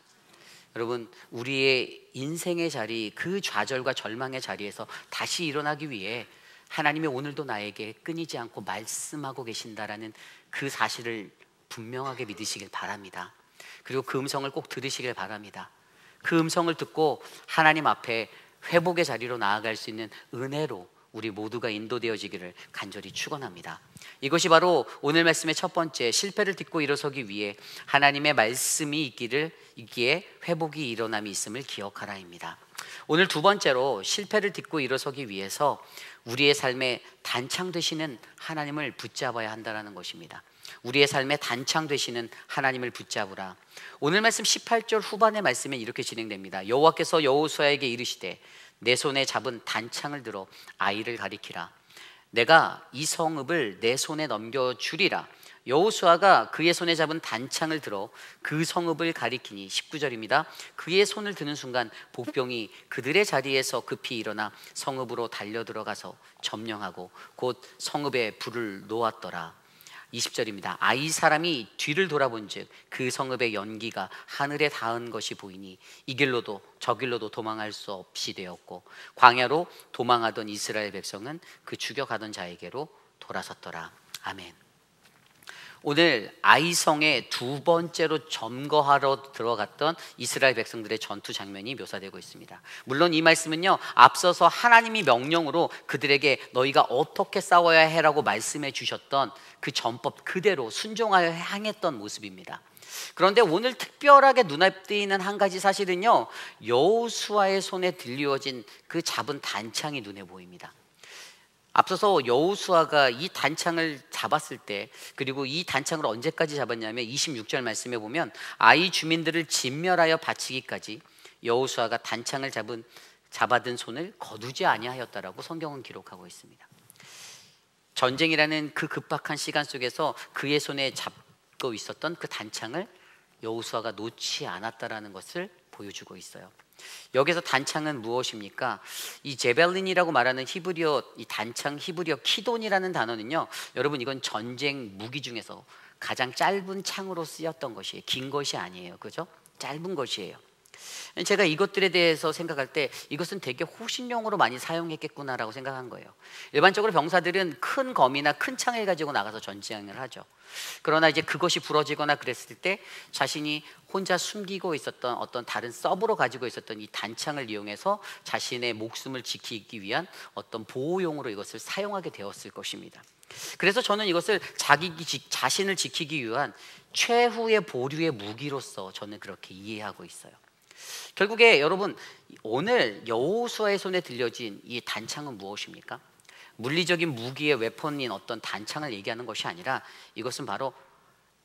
여러분, 우리의 인생의 자리, 그 좌절과 절망의 자리에서 다시 일어나기 위해 하나님이 오늘도 나에게 끊이지 않고 말씀하고 계신다라는 그 사실을 분명하게 믿으시길 바랍니다. 그리고 그 음성을 꼭 들으시길 바랍니다. 그 음성을 듣고 하나님 앞에 회복의 자리로 나아갈 수 있는 은혜로 우리 모두가 인도되어지기를 간절히 축원합니다. 이것이 바로 오늘 말씀의 첫 번째, 실패를 딛고 일어서기 위해 하나님의 말씀이 있기에 회복이 일어남이 있음을 기억하라입니다. 오늘 두 번째로, 실패를 딛고 일어서기 위해서 우리의 삶에 단창 되시는 하나님을 붙잡아야 한다는 것입니다. 우리의 삶에 단창 되시는 하나님을 붙잡으라. 오늘 말씀 18절 후반의 말씀에 이렇게 진행됩니다. 여호와께서 여호수아에게 이르시되 내 손에 잡은 단창을 들어 아이를 가리키라. 내가 이 성읍을 내 손에 넘겨주리라. 여호수아가 그의 손에 잡은 단창을 들어 그 성읍을 가리키니, 19절입니다. 그의 손을 드는 순간 복병이 그들의 자리에서 급히 일어나 성읍으로 달려 들어가서 점령하고 곧 성읍에 불을 놓았더라. 20절입니다. 이 사람이 뒤를 돌아본즉 그 성읍의 연기가 하늘에 닿은 것이 보이니 이 길로도 저 길로도 도망할 수 없이 되었고 광야로 도망하던 이스라엘 백성은 그 죽여가던 자에게로 돌아섰더라. 아멘. 오늘 아이성에 두 번째로 점거하러 들어갔던 이스라엘 백성들의 전투 장면이 묘사되고 있습니다. 물론 이 말씀은요, 앞서서 하나님이 명령으로 그들에게 너희가 어떻게 싸워야 해라고 말씀해 주셨던 그 전법 그대로 순종하여 행했던 모습입니다. 그런데 오늘 특별하게 눈에 띄는 한 가지 사실은요, 여호수아의 손에 들려진 그 잡은 단창이 눈에 보입니다. 앞서서 여호수아가 이 단창을 잡았을 때, 그리고 이 단창을 언제까지 잡았냐면 26절 말씀에 보면 아이 주민들을 진멸하여 바치기까지 여호수아가 단창을 잡아든 손을 거두지 아니하였다라고 성경은 기록하고 있습니다. 전쟁이라는 그 급박한 시간 속에서 그의 손에 잡고 있었던 그 단창을 여호수아가 놓지 않았다라는 것을 보여주고 있어요. 여기서 단창은 무엇입니까? 이 제벨린이라고 말하는 히브리어, 이 단창 히브리어 키돈이라는 단어는요, 여러분 이건 전쟁 무기 중에서 가장 짧은 창으로 쓰였던 것이에요. 긴 것이 아니에요, 그죠? 짧은 것이에요. 제가 이것들에 대해서 생각할 때 이것은 되게 호신용으로 많이 사용했겠구나라고 생각한 거예요. 일반적으로 병사들은 큰 검이나 큰 창을 가지고 나가서 전쟁을 하죠. 그러나 이제 그것이 부러지거나 그랬을 때 자신이 혼자 숨기고 있었던 어떤 다른 서브로 가지고 있었던 이 단창을 이용해서 자신의 목숨을 지키기 위한 어떤 보호용으로 이것을 사용하게 되었을 것입니다. 그래서 저는 이것을 자신을 지키기 위한 최후의 보류의 무기로서 저는 그렇게 이해하고 있어요. 결국에 여러분, 오늘 여호수아의 손에 들려진 이 단창은 무엇입니까? 물리적인 무기의 웨폰인 어떤 단창을 얘기하는 것이 아니라 이것은 바로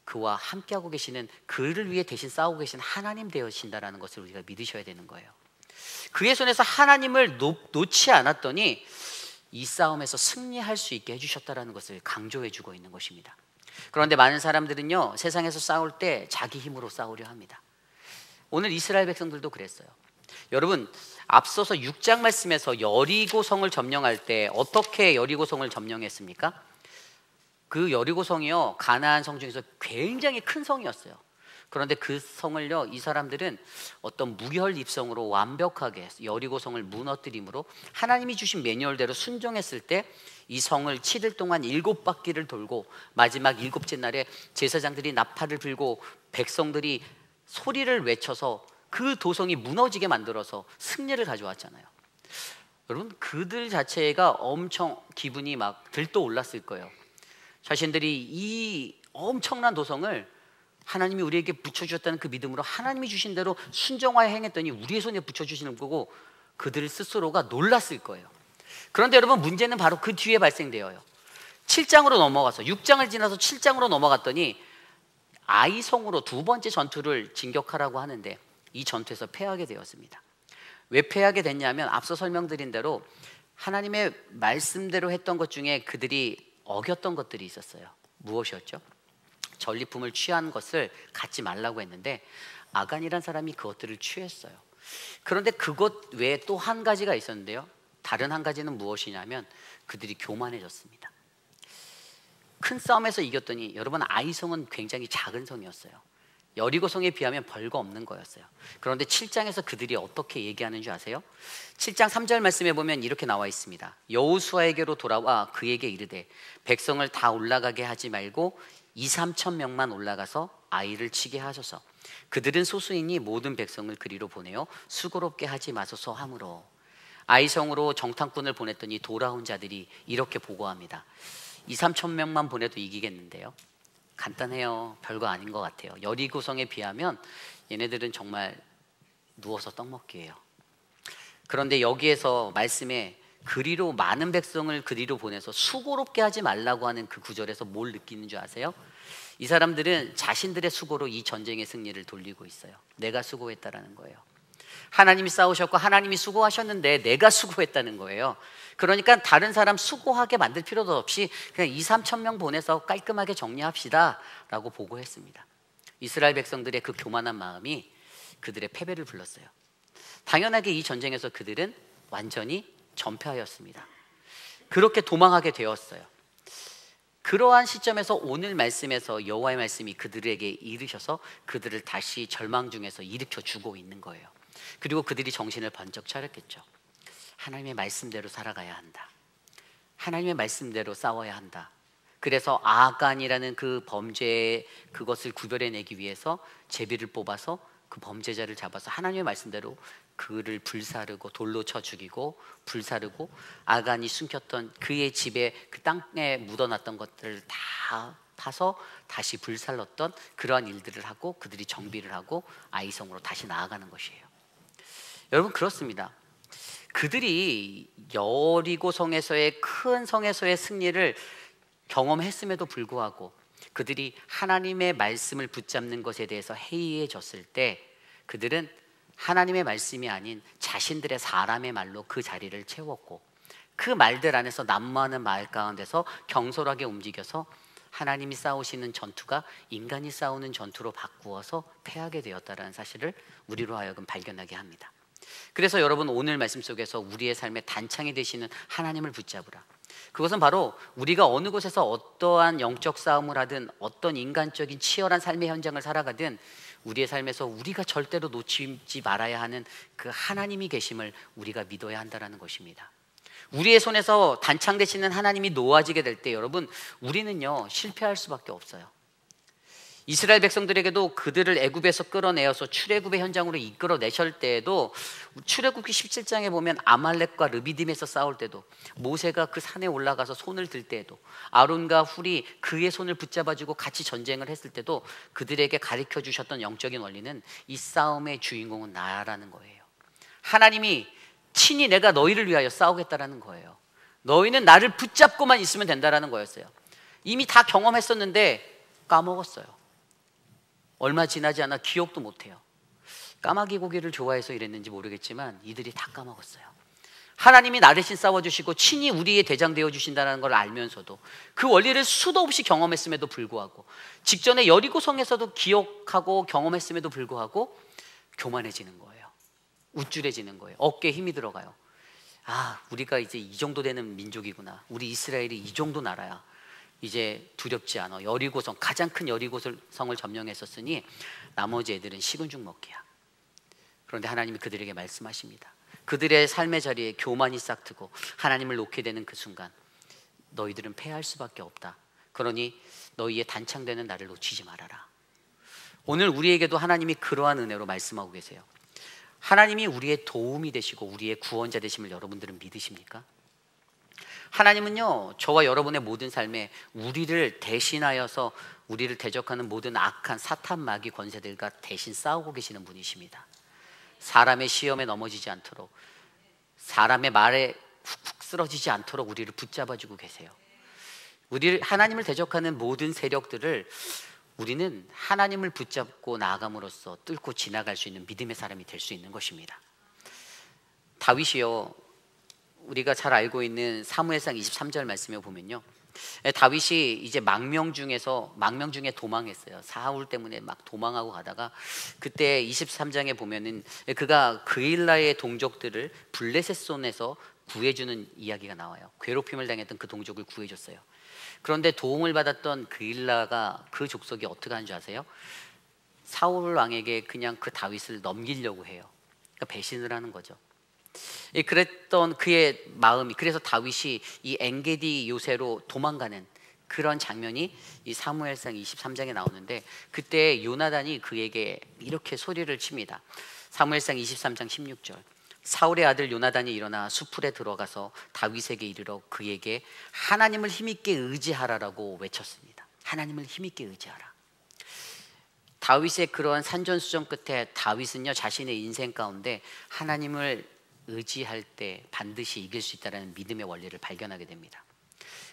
그와 함께하고 계시는, 그를 위해 대신 싸우고 계신 하나님 되어신다라는 것을 우리가 믿으셔야 되는 거예요. 그의 손에서 하나님을 놓지 않았더니 이 싸움에서 승리할 수 있게 해주셨다라는 것을 강조해 주고 있는 것입니다. 그런데 많은 사람들은요, 세상에서 싸울 때 자기 힘으로 싸우려 합니다. 오늘 이스라엘 백성들도 그랬어요. 여러분, 앞서서 6장 말씀에서 여리고성을 점령할 때 어떻게 여리고성을 점령했습니까? 그 여리고성이요, 가나안 성 중에서 굉장히 큰 성이었어요. 그런데 그 성을요, 이 사람들은 어떤 무혈 입성으로 완벽하게 여리고성을 무너뜨림으로 하나님이 주신 매뉴얼대로 순종했을 때 이 성을 7일 동안 7바퀴를 돌고 마지막 7째 날에 제사장들이 나팔을 불고 백성들이 소리를 외쳐서 그 도성이 무너지게 만들어서 승리를 가져왔잖아요. 여러분, 그들 자체가 엄청 기분이 막 들떠 올랐을 거예요. 자신들이 이 엄청난 도성을 하나님이 우리에게 붙여주셨다는 그 믿음으로 하나님이 주신 대로 순종하여 행했더니 우리의 손에 붙여주시는 거고, 그들 스스로가 놀랐을 거예요. 그런데 여러분, 문제는 바로 그 뒤에 발생되어요. 7장으로 넘어가서 6장을 지나서 7장으로 넘어갔더니 아이성으로 두 번째 전투를 진격하라고 하는데 이 전투에서 패하게 되었습니다. 왜 패하게 됐냐면 앞서 설명드린 대로 하나님의 말씀대로 했던 것 중에 그들이 어겼던 것들이 있었어요. 무엇이었죠? 전리품을 취한 것을 갖지 말라고 했는데 아간이란 사람이 그것들을 취했어요. 그런데 그것 외에 또 한 가지가 있었는데요, 다른 한 가지는 무엇이냐면 그들이 교만해졌습니다. 큰 싸움에서 이겼더니 여러분, 아이성은 굉장히 작은 성이었어요. 여리고성에 비하면 별거 없는 거였어요. 그런데 7장에서 그들이 어떻게 얘기하는 줄 아세요? 7장 3절 말씀에 보면 이렇게 나와 있습니다. 여호수아에게로 돌아와 그에게 이르되 백성을 다 올라가게 하지 말고 2-3천 명만 올라가서 아이를 치게 하소서. 그들은 소수이니 모든 백성을 그리로 보내어 수고롭게 하지 마소서 하므로. 아이성으로 정탐꾼을 보냈더니 돌아온 자들이 이렇게 보고합니다. 2-3천 명만 보내도 이기겠는데요? 간단해요. 별거 아닌 것 같아요. 여리고성에 비하면 얘네들은 정말 누워서 떡 먹기예요. 그런데 여기에서 말씀에 그리로 많은 백성을 그리로 보내서 수고롭게 하지 말라고 하는 그 구절에서 뭘 느끼는 줄 아세요? 이 사람들은 자신들의 수고로 이 전쟁의 승리를 돌리고 있어요. 내가 수고했다라는 거예요. 하나님이 싸우셨고 하나님이 수고하셨는데 내가 수고했다는 거예요. 그러니까 다른 사람 수고하게 만들 필요도 없이 그냥 2-3천 명 보내서 깔끔하게 정리합시다 라고 보고했습니다. 이스라엘 백성들의 그 교만한 마음이 그들의 패배를 불렀어요. 당연하게 이 전쟁에서 그들은 완전히 전패하였습니다. 그렇게 도망하게 되었어요. 그러한 시점에서 오늘 말씀에서 여호와의 말씀이 그들에게 이르셔서 그들을 다시 절망 중에서 일으켜 주고 있는 거예요. 그리고 그들이 정신을 번쩍 차렸겠죠. 하나님의 말씀대로 살아가야 한다. 하나님의 말씀대로 싸워야 한다. 그래서 아간이라는 그 범죄의 그것을 구별해내기 위해서 제비를 뽑아서 그 범죄자를 잡아서 하나님의 말씀대로 그를 불사르고 돌로 쳐 죽이고 불사르고 아간이 숨겼던 그의 집에 그 땅에 묻어놨던 것들을 다 파서 다시 불살랐던 그러한 일들을 하고 그들이 정비를 하고 아이성으로 다시 나아가는 것이에요. 여러분, 그렇습니다. 그들이 여리고 성에서의 큰 성에서의 승리를 경험했음에도 불구하고 그들이 하나님의 말씀을 붙잡는 것에 대해서 해이해졌을 때 그들은 하나님의 말씀이 아닌 자신들의 사람의 말로 그 자리를 채웠고 그 말들 안에서 난무하는 말 가운데서 경솔하게 움직여서 하나님이 싸우시는 전투가 인간이 싸우는 전투로 바꾸어서 패하게 되었다는 사실을 우리로 하여금 발견하게 합니다. 그래서 여러분, 오늘 말씀 속에서 우리의 삶의 단창이 되시는 하나님을 붙잡으라. 그것은 바로 우리가 어느 곳에서 어떠한 영적 싸움을 하든 어떤 인간적인 치열한 삶의 현장을 살아가든 우리의 삶에서 우리가 절대로 놓치지 말아야 하는 그 하나님이 계심을 우리가 믿어야 한다는 것입니다. 우리의 손에서 단창 되시는 하나님이 놓아지게 될 때 여러분, 우리는요 실패할 수밖에 없어요. 이스라엘 백성들에게도 그들을 애굽에서 끌어내어서 출애굽의 현장으로 이끌어내실 때에도 출애굽기 17장에 보면 아말렉과 르비딤에서 싸울 때도 모세가 그 산에 올라가서 손을 들 때에도 아론과 훌이 그의 손을 붙잡아주고 같이 전쟁을 했을 때도 그들에게 가르쳐 주셨던 영적인 원리는 이 싸움의 주인공은 나라는 거예요. 하나님이 친히 내가 너희를 위하여 싸우겠다라는 거예요. 너희는 나를 붙잡고만 있으면 된다라는 거였어요. 이미 다 경험했었는데 까먹었어요. 얼마 지나지 않아 기억도 못해요. 까마귀 고기를 좋아해서 이랬는지 모르겠지만 이들이 다 까먹었어요. 하나님이 나 대신 싸워주시고 친히 우리의 대장 되어주신다는 걸 알면서도 그 원리를 수도 없이 경험했음에도 불구하고 직전에 여리고 성에서도 기억하고 경험했음에도 불구하고 교만해지는 거예요. 우쭐해지는 거예요. 어깨에 힘이 들어가요. 아, 우리가 이제 이 정도 되는 민족이구나. 우리 이스라엘이 이 정도 나라야. 이제 두렵지 않아. 여리고성, 가장 큰 여리고성을 점령했었으니 나머지 애들은 식은 죽 먹기야. 그런데 하나님이 그들에게 말씀하십니다. 그들의 삶의 자리에 교만이 싹트고 하나님을 놓게 되는 그 순간 너희들은 패할 수밖에 없다. 그러니 너희의 단창되는 나를 놓치지 말아라. 오늘 우리에게도 하나님이 그러한 은혜로 말씀하고 계세요. 하나님이 우리의 도움이 되시고 우리의 구원자 되심을 여러분들은 믿으십니까? 하나님은요 저와 여러분의 모든 삶에 우리를 대신하여서 우리를 대적하는 모든 악한 사탄 마귀 권세들과 대신 싸우고 계시는 분이십니다. 사람의 시험에 넘어지지 않도록, 사람의 말에 훅훅 쓰러지지 않도록 우리를 붙잡아주고 계세요. 하나님을 대적하는 모든 세력들을 우리는 하나님을 붙잡고 나아감으로써 뚫고 지나갈 수 있는 믿음의 사람이 될 수 있는 것입니다. 다윗이요, 우리가 잘 알고 있는 사무엘상 23절 말씀에 보면요, 다윗이 이제 망명 중에 도망했어요. 사울 때문에 막 도망하고 가다가 그때 23장에 보면은 그가 그일라의 동족들을 블레셋 손에서 구해주는 이야기가 나와요. 괴롭힘을 당했던 그 동족을 구해줬어요. 그런데 도움을 받았던 그일라가 그 족속이 어떻게 하는 줄 아세요? 사울 왕에게 그냥 그 다윗을 넘기려고 해요. 그러니까 배신을 하는 거죠. 그랬던 그의 마음이, 그래서 다윗이 이 엔게디 요새로 도망가는 그런 장면이 이 사무엘상 23장에 나오는데 그때 요나단이 그에게 이렇게 소리를 칩니다. 사무엘상 23장 16절. 사울의 아들 요나단이 일어나 수풀에 들어가서 다윗에게 이르러 그에게 하나님을 힘있게 의지하라라고 외쳤습니다. 하나님을 힘있게 의지하라. 다윗의 그러한 산전수전 끝에 다윗은요 자신의 인생 가운데 하나님을 의지할 때 반드시 이길 수 있다는 믿음의 원리를 발견하게 됩니다.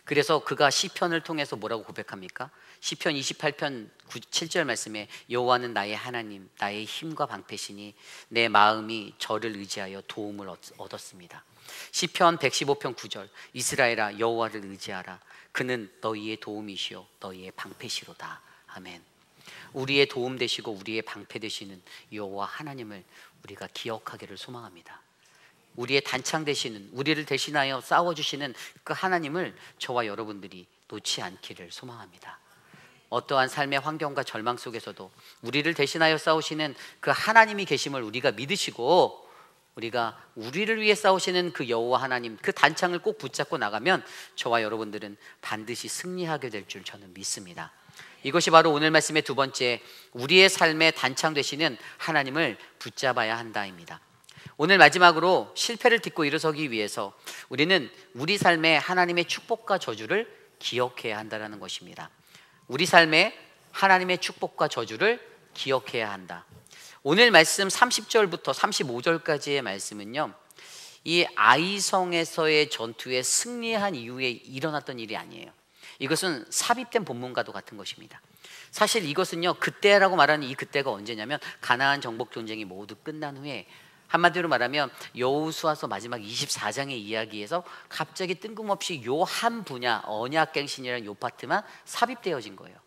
그래서 그가 시편을 통해서 뭐라고 고백합니까? 시편 28편 7절 말씀에 여호와는 나의 하나님, 나의 힘과 방패시니 내 마음이 저를 의지하여 도움을 얻었습니다. 시편 115편 9절 이스라엘아 여호와를 의지하라. 그는 너희의 도움이시요 너희의 방패시로다. 아멘. 우리의 도움 되시고 우리의 방패 되시는 여호와 하나님을 우리가 기억하기를 소망합니다. 우리의 단창 되시는, 우리를 대신하여 싸워주시는 그 하나님을 저와 여러분들이 놓지 않기를 소망합니다. 어떠한 삶의 환경과 절망 속에서도 우리를 대신하여 싸우시는 그 하나님이 계심을 우리가 믿으시고, 우리가 우리를 위해 싸우시는 그 여호와 하나님, 그 단창을 꼭 붙잡고 나가면 저와 여러분들은 반드시 승리하게 될 줄 저는 믿습니다. 이것이 바로 오늘 말씀의 두 번째, 우리의 삶의 단창 되시는 하나님을 붙잡아야 한다입니다. 오늘 마지막으로 실패를 딛고 일어서기 위해서 우리는 우리 삶에 하나님의 축복과 저주를 기억해야 한다는 것입니다. 우리 삶에 하나님의 축복과 저주를 기억해야 한다. 오늘 말씀 30절부터 35절까지의 말씀은요, 이 아이성에서의 전투에 승리한 이후에 일어났던 일이 아니에요. 이것은 삽입된 본문과도 같은 것입니다. 사실 이것은요, 그때라고 말하는 이 그때가 언제냐면 가나안 정복 전쟁이 모두 끝난 후에, 한마디로 말하면 여호수아서 마지막 24장의 이야기에서 갑자기 뜬금없이 요 한 분야, 언약갱신이라는 요 파트만 삽입되어진 거예요.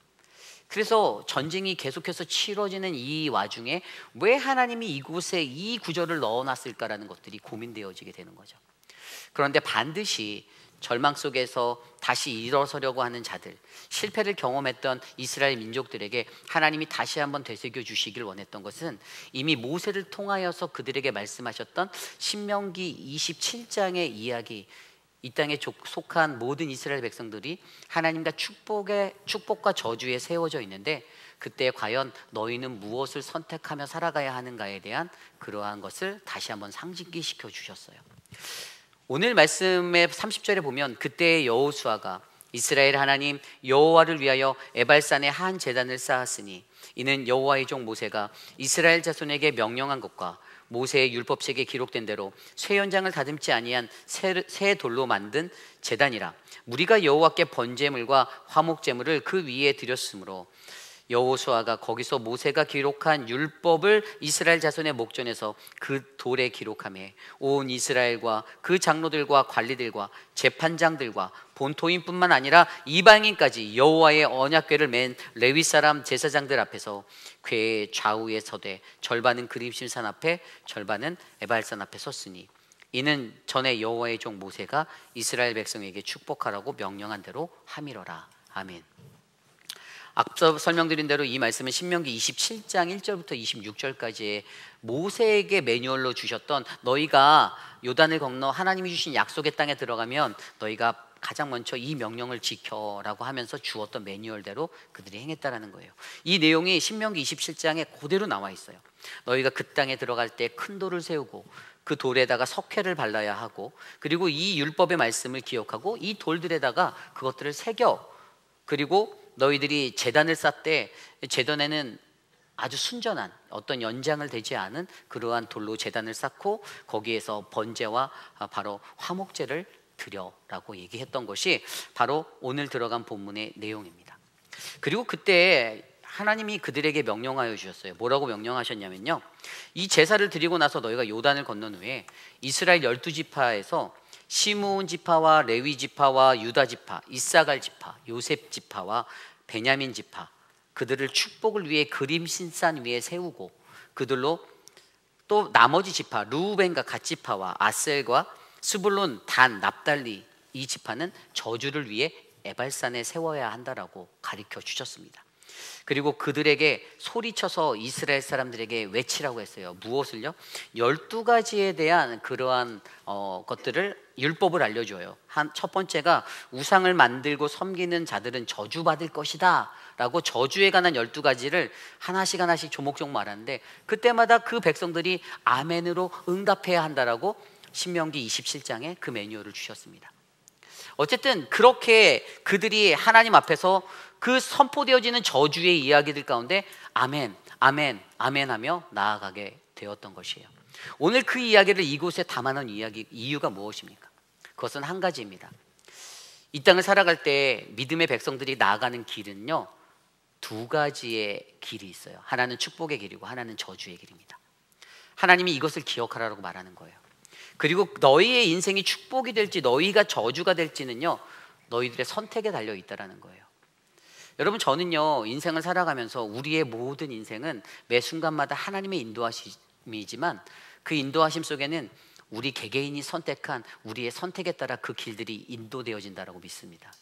그래서 전쟁이 계속해서 치러지는 이 와중에 왜 하나님이 이곳에 이 구절을 넣어놨을까라는 것들이 고민되어지게 되는 거죠. 그런데 반드시 절망 속에서 다시 일어서려고 하는 자들, 실패를 경험했던 이스라엘 민족들에게 하나님이 다시 한번 되새겨 주시길 원했던 것은 이미 모세를 통하여서 그들에게 말씀하셨던 신명기 27장의 이야기, 이 땅에 속한 모든 이스라엘 백성들이 하나님과 축복과 저주에 세워져 있는데, 그때 과연 너희는 무엇을 선택하며 살아가야 하는가에 대한 그러한 것을 다시 한번 상징시켜 주셨어요. 오늘 말씀의 30절에 보면 그때의 여호수아가 이스라엘 하나님 여호와를 위하여 에발산에 한 제단을 쌓았으니 이는 여호와의 종 모세가 이스라엘 자손에게 명령한 것과 모세의 율법책에 기록된 대로 쇠 연장을 다듬지 아니한 새 돌로 만든 제단이라. 우리가 여호와께 번제물과 화목제물을 그 위에 드렸으므로 여호수아가 거기서 모세가 기록한 율법을 이스라엘 자손의 목전에서 그 돌에 기록하며 온 이스라엘과 그 장로들과 관리들과 재판장들과 본토인뿐만 아니라 이방인까지 여호와의 언약궤를 맨 레위 사람 제사장들 앞에서 궤의 좌우에 서되 절반은 그림심산 앞에 절반은 에발산 앞에 섰으니 이는 전에 여호와의 종 모세가 이스라엘 백성에게 축복하라고 명령한 대로 함이로라. 아멘. 앞서 설명드린 대로 이 말씀은 신명기 27장 1절부터 26절까지의 모세에게 매뉴얼로 주셨던, 너희가 요단을 건너 하나님이 주신 약속의 땅에 들어가면 너희가 가장 먼저 이 명령을 지켜라고 하면서 주었던 매뉴얼대로 그들이 행했다라는 거예요. 이 내용이 신명기 27장에 그대로 나와 있어요. 너희가 그 땅에 들어갈 때 큰 돌을 세우고 그 돌에다가 석회를 발라야 하고, 그리고 이 율법의 말씀을 기억하고 이 돌들에다가 그것들을 새겨, 그리고 너희들이 제단을 쌓되 제단에는 아주 순전한 어떤 연장을 되지 않은 그러한 돌로 제단을 쌓고 거기에서 번제와 바로 화목제를 드려라고 얘기했던 것이 바로 오늘 들어간 본문의 내용입니다. 그리고 그때 하나님이 그들에게 명령하여 주셨어요. 뭐라고 명령하셨냐면요, 이 제사를 드리고 나서 너희가 요단을 건넌 후에 이스라엘 12지파에서 시므온 지파와 레위 지파와 유다 지파, 이사갈 지파, 요셉 지파와 베냐민 지파, 그들을 축복을 위해 그림신산 위에 세우고, 그들로 또 나머지 지파 루벤과 갓 지파와 아셀과 스불론, 단, 납달리 이 지파는 저주를 위해 에발산에 세워야 한다라고 가르쳐 주셨습니다. 그리고 그들에게 소리쳐서 이스라엘 사람들에게 외치라고 했어요. 무엇을요? 12가지에 대한 그러한 것들을, 율법을 알려줘요. 첫 번째가 우상을 만들고 섬기는 자들은 저주받을 것이다 라고 저주에 관한 12가지를 하나씩 조목조목 말하는데, 그때마다 그 백성들이 아멘으로 응답해야 한다라고 신명기 27장에 그 매뉴얼을 주셨습니다. 어쨌든 그렇게 그들이 하나님 앞에서 그 선포되어지는 저주의 이야기들 가운데 아멘, 아멘, 아멘 하며 나아가게 되었던 것이에요. 오늘 그 이야기를 이곳에 담아놓은 이유가 무엇입니까? 그것은 한 가지입니다. 이 땅을 살아갈 때 믿음의 백성들이 나아가는 길은요, 두 가지의 길이 있어요. 하나는 축복의 길이고 하나는 저주의 길입니다. 하나님이 이것을 기억하라고 말하는 거예요. 그리고 너희의 인생이 축복이 될지 너희가 저주가 될지는요, 너희들의 선택에 달려 있다라는 거예요. 여러분, 저는요, 인생을 살아가면서 우리의 모든 인생은 매 순간마다 하나님의 인도하심이지만 그 인도하심 속에는 우리 개개인이 선택한 우리의 선택에 따라 그 길들이 인도되어진다라고 믿습니다.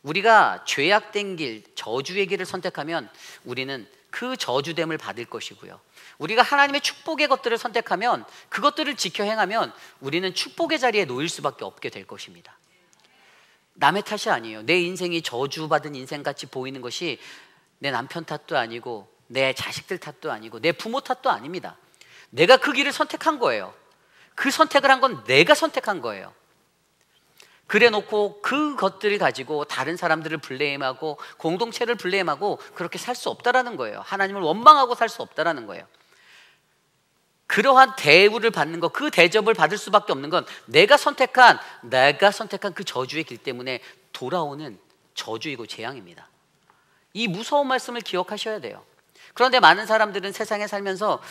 우리가 죄악된 길, 저주의 길을 선택하면 우리는 그 저주됨을 받을 것이고요, 우리가 하나님의 축복의 것들을 선택하면, 그것들을 지켜 행하면 우리는 축복의 자리에 놓일 수밖에 없게 될 것입니다. 남의 탓이 아니에요. 내 인생이 저주받은 인생같이 보이는 것이 내 남편 탓도 아니고 내 자식들 탓도 아니고 내 부모 탓도 아닙니다. 내가 그 길을 선택한 거예요. 그 선택을 한 건 내가 선택한 거예요. 그래 놓고 그것들을 가지고 다른 사람들을 블레임하고 공동체를 블레임하고 그렇게 살 수 없다라는 거예요. 하나님을 원망하고 살 수 없다라는 거예요. 그러한 대우를 받는 것, 그 대접을 받을 수밖에 없는 건 내가 선택한 그 저주의 길 때문에 돌아오는 저주이고 재앙입니다. 이 무서운 말씀을 기억하셔야 돼요. 그런데 많은 사람들은 세상에 살면서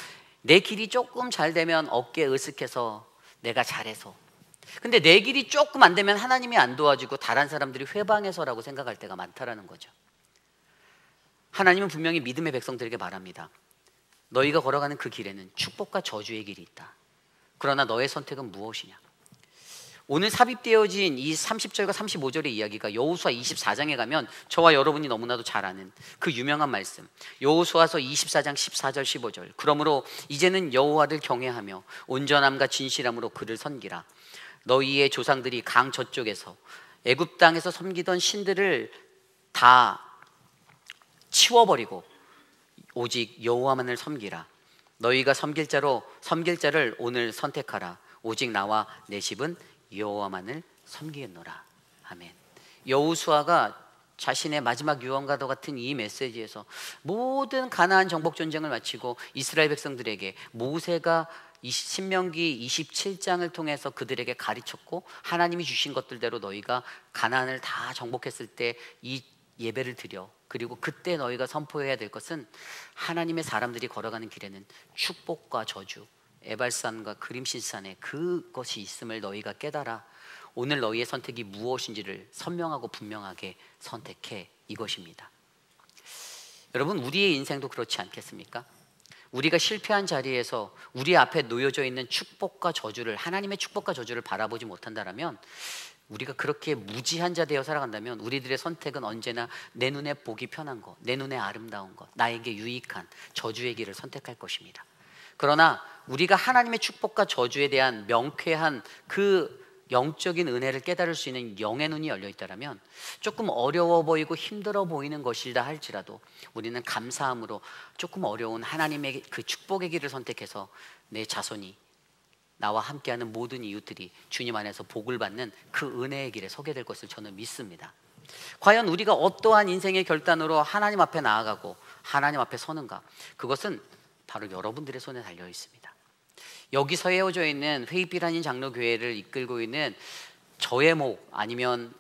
내 길이 조금 잘 되면 어깨 으쓱해서 내가 잘해서, 근데 내 길이 조금 안 되면 하나님이 안 도와주고 다른 사람들이 회방해서라고 생각할 때가 많다라는 거죠. 하나님은 분명히 믿음의 백성들에게 말합니다. 너희가 걸어가는 그 길에는 축복과 저주의 길이 있다. 그러나 너의 선택은 무엇이냐? 오늘 삽입되어진 이 30절과 35절의 이야기가 여호수아 24장에 가면 저와 여러분이 너무나도 잘 아는 그 유명한 말씀, 여호수아서 24장 14절 15절. 그러므로 이제는 여호와를 경외하며 온전함과 진실함으로 그를 섬기라. 너희의 조상들이 강 저쪽에서 애굽 땅에서 섬기던 신들을 다 치워버리고 오직 여호와만을 섬기라. 너희가 섬길 자를 오늘 선택하라. 오직 나와 내 집은 여호와만을 섬기겠노라. 아멘. 여호수아가 자신의 마지막 유언과도 같은 이 메시지에서 모든 가나안 정복 전쟁을 마치고 이스라엘 백성들에게 모세가 신명기 27장을 통해서 그들에게 가르쳤고, 하나님이 주신 것들대로 너희가 가나안을 다 정복했을 때 이 예배를 드려, 그리고 그때 너희가 선포해야 될 것은 하나님의 사람들이 걸어가는 길에는 축복과 저주, 에발산과 그림신산에 그것이 있음을 너희가 깨달아 오늘 너희의 선택이 무엇인지를 선명하고 분명하게 선택해, 이것입니다. 여러분, 우리의 인생도 그렇지 않겠습니까? 우리가 실패한 자리에서 우리 앞에 놓여져 있는 축복과 저주를, 하나님의 축복과 저주를 바라보지 못한다면, 우리가 그렇게 무지한 자 되어 살아간다면 우리들의 선택은 언제나 내 눈에 보기 편한 것, 내 눈에 아름다운 것, 나에게 유익한 저주의 길을 선택할 것입니다. 그러나 우리가 하나님의 축복과 저주에 대한 명쾌한 그 영적인 은혜를 깨달을 수 있는 영의 눈이 열려 있다면, 조금 어려워 보이고 힘들어 보이는 것이다 할지라도 우리는 감사함으로 조금 어려운 하나님의 그 축복의 길을 선택해서 내 자손이, 나와 함께하는 모든 이웃들이 주님 안에서 복을 받는 그 은혜의 길에 서게 될 것을 저는 믿습니다. 과연 우리가 어떠한 인생의 결단으로 하나님 앞에 나아가고 하나님 앞에 서는가? 그것은 바로 여러분들의 손에 달려 있습니다. 여기서 헤어져 있는 회의빛 아닌 장로교회를 이끌고 있는 저의 목, 아니면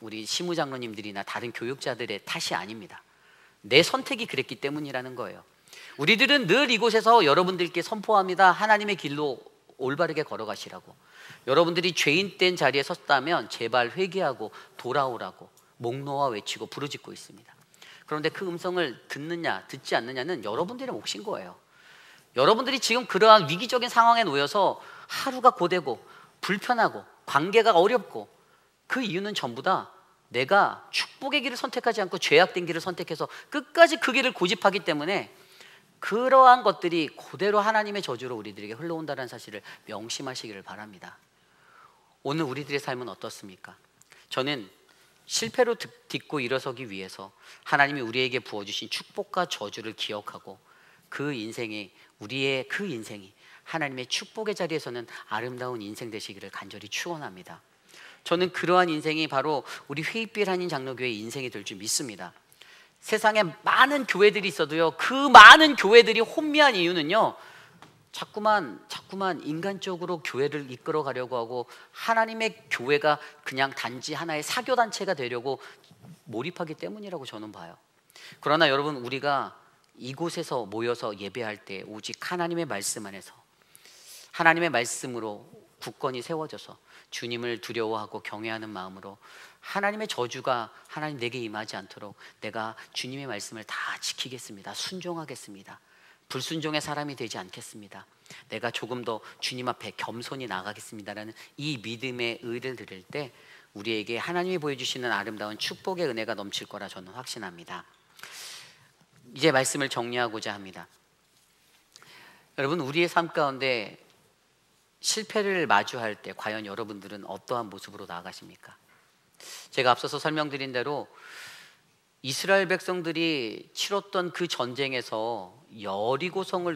우리 시무장로님들이나 다른 교육자들의 탓이 아닙니다. 내 선택이 그랬기 때문이라는 거예요. 우리들은 늘 이곳에서 여러분들께 선포합니다. 하나님의 길로 올바르게 걸어가시라고. 여러분들이 죄인된 자리에 섰다면 제발 회개하고 돌아오라고 목 놓아 외치고 부르짖고 있습니다. 그런데 그 음성을 듣느냐 듣지 않느냐는 여러분들의 몫인 거예요. 여러분들이 지금 그러한 위기적인 상황에 놓여서 하루가 고되고 불편하고 관계가 어렵고, 그 이유는 전부 다 내가 축복의 길을 선택하지 않고 죄악된 길을 선택해서 끝까지 그 길을 고집하기 때문에 그러한 것들이 그대로 하나님의 저주로 우리들에게 흘러온다는 사실을 명심하시기를 바랍니다. 오늘 우리들의 삶은 어떻습니까? 저는 실패로 딛고 일어서기 위해서 하나님이 우리에게 부어주신 축복과 저주를 기억하고 그 인생이, 우리의 그 인생이 하나님의 축복의 자리에서는 아름다운 인생 되시기를 간절히 축원합니다. 저는 그러한 인생이 바로 우리 회의빛 한인 장로교회의 인생이 될 줄 믿습니다. 세상에 많은 교회들이 있어도요, 그 많은 교회들이 혼미한 이유는요, 자꾸만 인간적으로 교회를 이끌어 가려고 하고 하나님의 교회가 그냥 단지 하나의 사교단체가 되려고 몰입하기 때문이라고 저는 봐요. 그러나 여러분, 우리가 이곳에서 모여서 예배할 때 오직 하나님의 말씀 안에서, 하나님의 말씀으로 굳건히 세워져서 주님을 두려워하고 경외하는 마음으로 하나님의 저주가 하나님 내게 임하지 않도록 내가 주님의 말씀을 다 지키겠습니다. 순종하겠습니다. 불순종의 사람이 되지 않겠습니다. 내가 조금 더 주님 앞에 겸손히 나가겠습니다라는 이 믿음의 의를 드릴 때 우리에게 하나님이 보여주시는 아름다운 축복의 은혜가 넘칠 거라 저는 확신합니다. 이제 말씀을 정리하고자 합니다. 여러분, 우리의 삶 가운데 실패를 마주할 때 과연 여러분들은 어떠한 모습으로 나아가십니까? 제가 앞서서 설명드린 대로 이스라엘 백성들이 치렀던 그 전쟁에서 여리고성을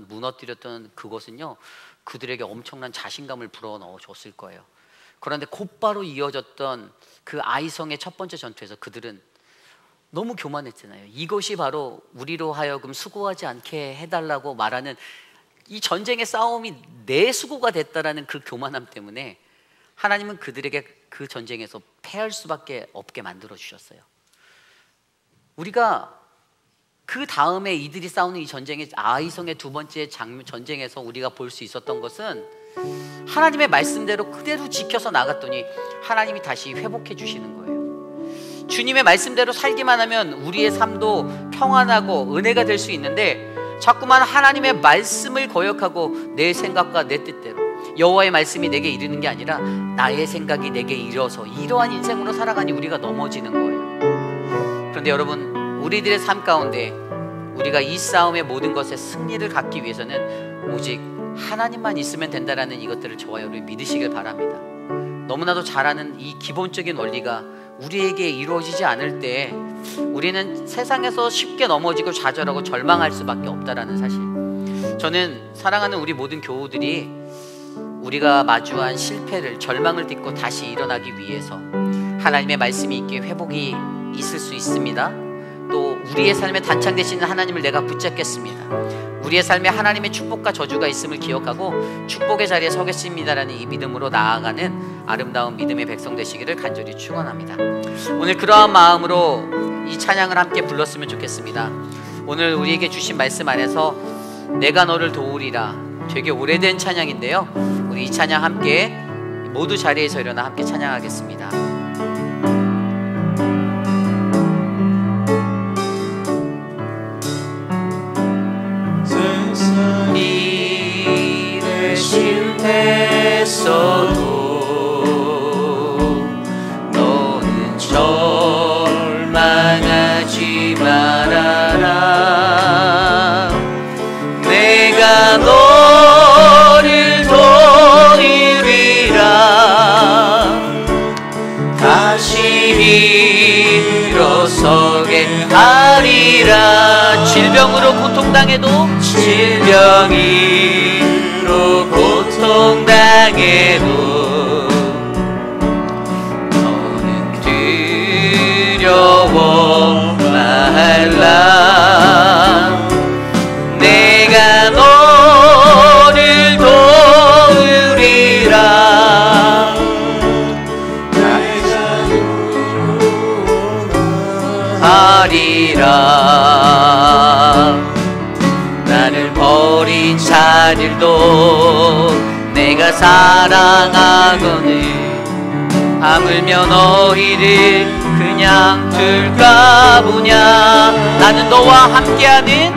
무너뜨렸던 그것은요, 그들에게 엄청난 자신감을 불어넣어 줬을 거예요. 그런데 곧바로 이어졌던 그 아이성의 첫 번째 전투에서 그들은 너무 교만했잖아요. 이것이 바로 우리로 하여금 수고하지 않게 해달라고 말하는, 이 전쟁의 싸움이 내 수고가 됐다라는 그 교만함 때문에 하나님은 그들에게 그 전쟁에서 패할 수밖에 없게 만들어 주셨어요. 우리가 그 다음에 이들이 싸우는 이 전쟁의 아이성의 두 번째 전쟁에서 우리가 볼 수 있었던 것은 하나님의 말씀대로 그대로 지켜서 나갔더니 하나님이 다시 회복해 주시는 거예요. 주님의 말씀대로 살기만 하면 우리의 삶도 평안하고 은혜가 될 수 있는데, 자꾸만 하나님의 말씀을 거역하고 내 생각과 내 뜻대로, 여호와의 말씀이 내게 이르는 게 아니라 나의 생각이 내게 이뤄서 이러한 인생으로 살아가니 우리가 넘어지는 거예요. 그런데 여러분, 우리들의 삶 가운데 우리가 이 싸움의 모든 것에 승리를 갖기 위해서는 오직 하나님만 있으면 된다라는 이것들을 저와 여러분이 믿으시길 바랍니다. 너무나도 잘 아는 이 기본적인 원리가 우리에게 이루어지지 않을 때 우리는 세상에서 쉽게 넘어지고 좌절하고 절망할 수밖에 없다라는 사실. 저는 사랑하는 우리 모든 교우들이 우리가 마주한 실패를, 절망을 딛고 다시 일어나기 위해서 하나님의 말씀이 있기에 회복이 있을 수 있습니다. 또 우리의 삶에 단창 되시는 하나님을 내가 붙잡겠습니다. 우리의 삶에 하나님의 축복과 저주가 있음을 기억하고 축복의 자리에 서겠습니다라는 이 믿음으로 나아가는 아름다운 믿음의 백성 되시기를 간절히 축원합니다. 오늘 그러한 마음으로 이 찬양을 함께 불렀으면 좋겠습니다. 오늘 우리에게 주신 말씀 안에서 내가 너를 도우리라, 되게 오래된 찬양인데요, 우리 이 찬양 함께 모두 자리에서 일어나 함께 찬양하겠습니다. 일에 실패했어도 너는 절망하지 말아라. 내가 너를 도우리라. 다시 일어서게 하리라. 질병으로 고통당해도, 질병으로 고통당해도 너는 두려워 말라. 내가 너를 도우리라. 하리라. 나를 버린 자들도 내가 사랑하거늘 하물며 너희를 그냥 둘까 보냐. 나는 너와 함께하는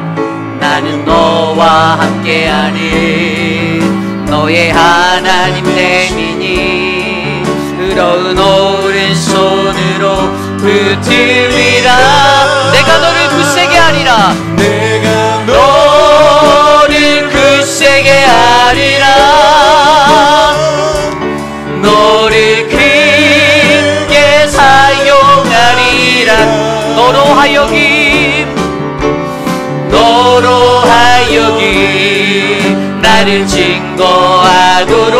너의 하나님 됨이니 의로운 오른손으로 붙들리라. 내가 너를 굳세게 하리라. 내가 너를 굳세게 하리라. 너를 크게 사용하리라. 너로 하여금 나를 증거하도록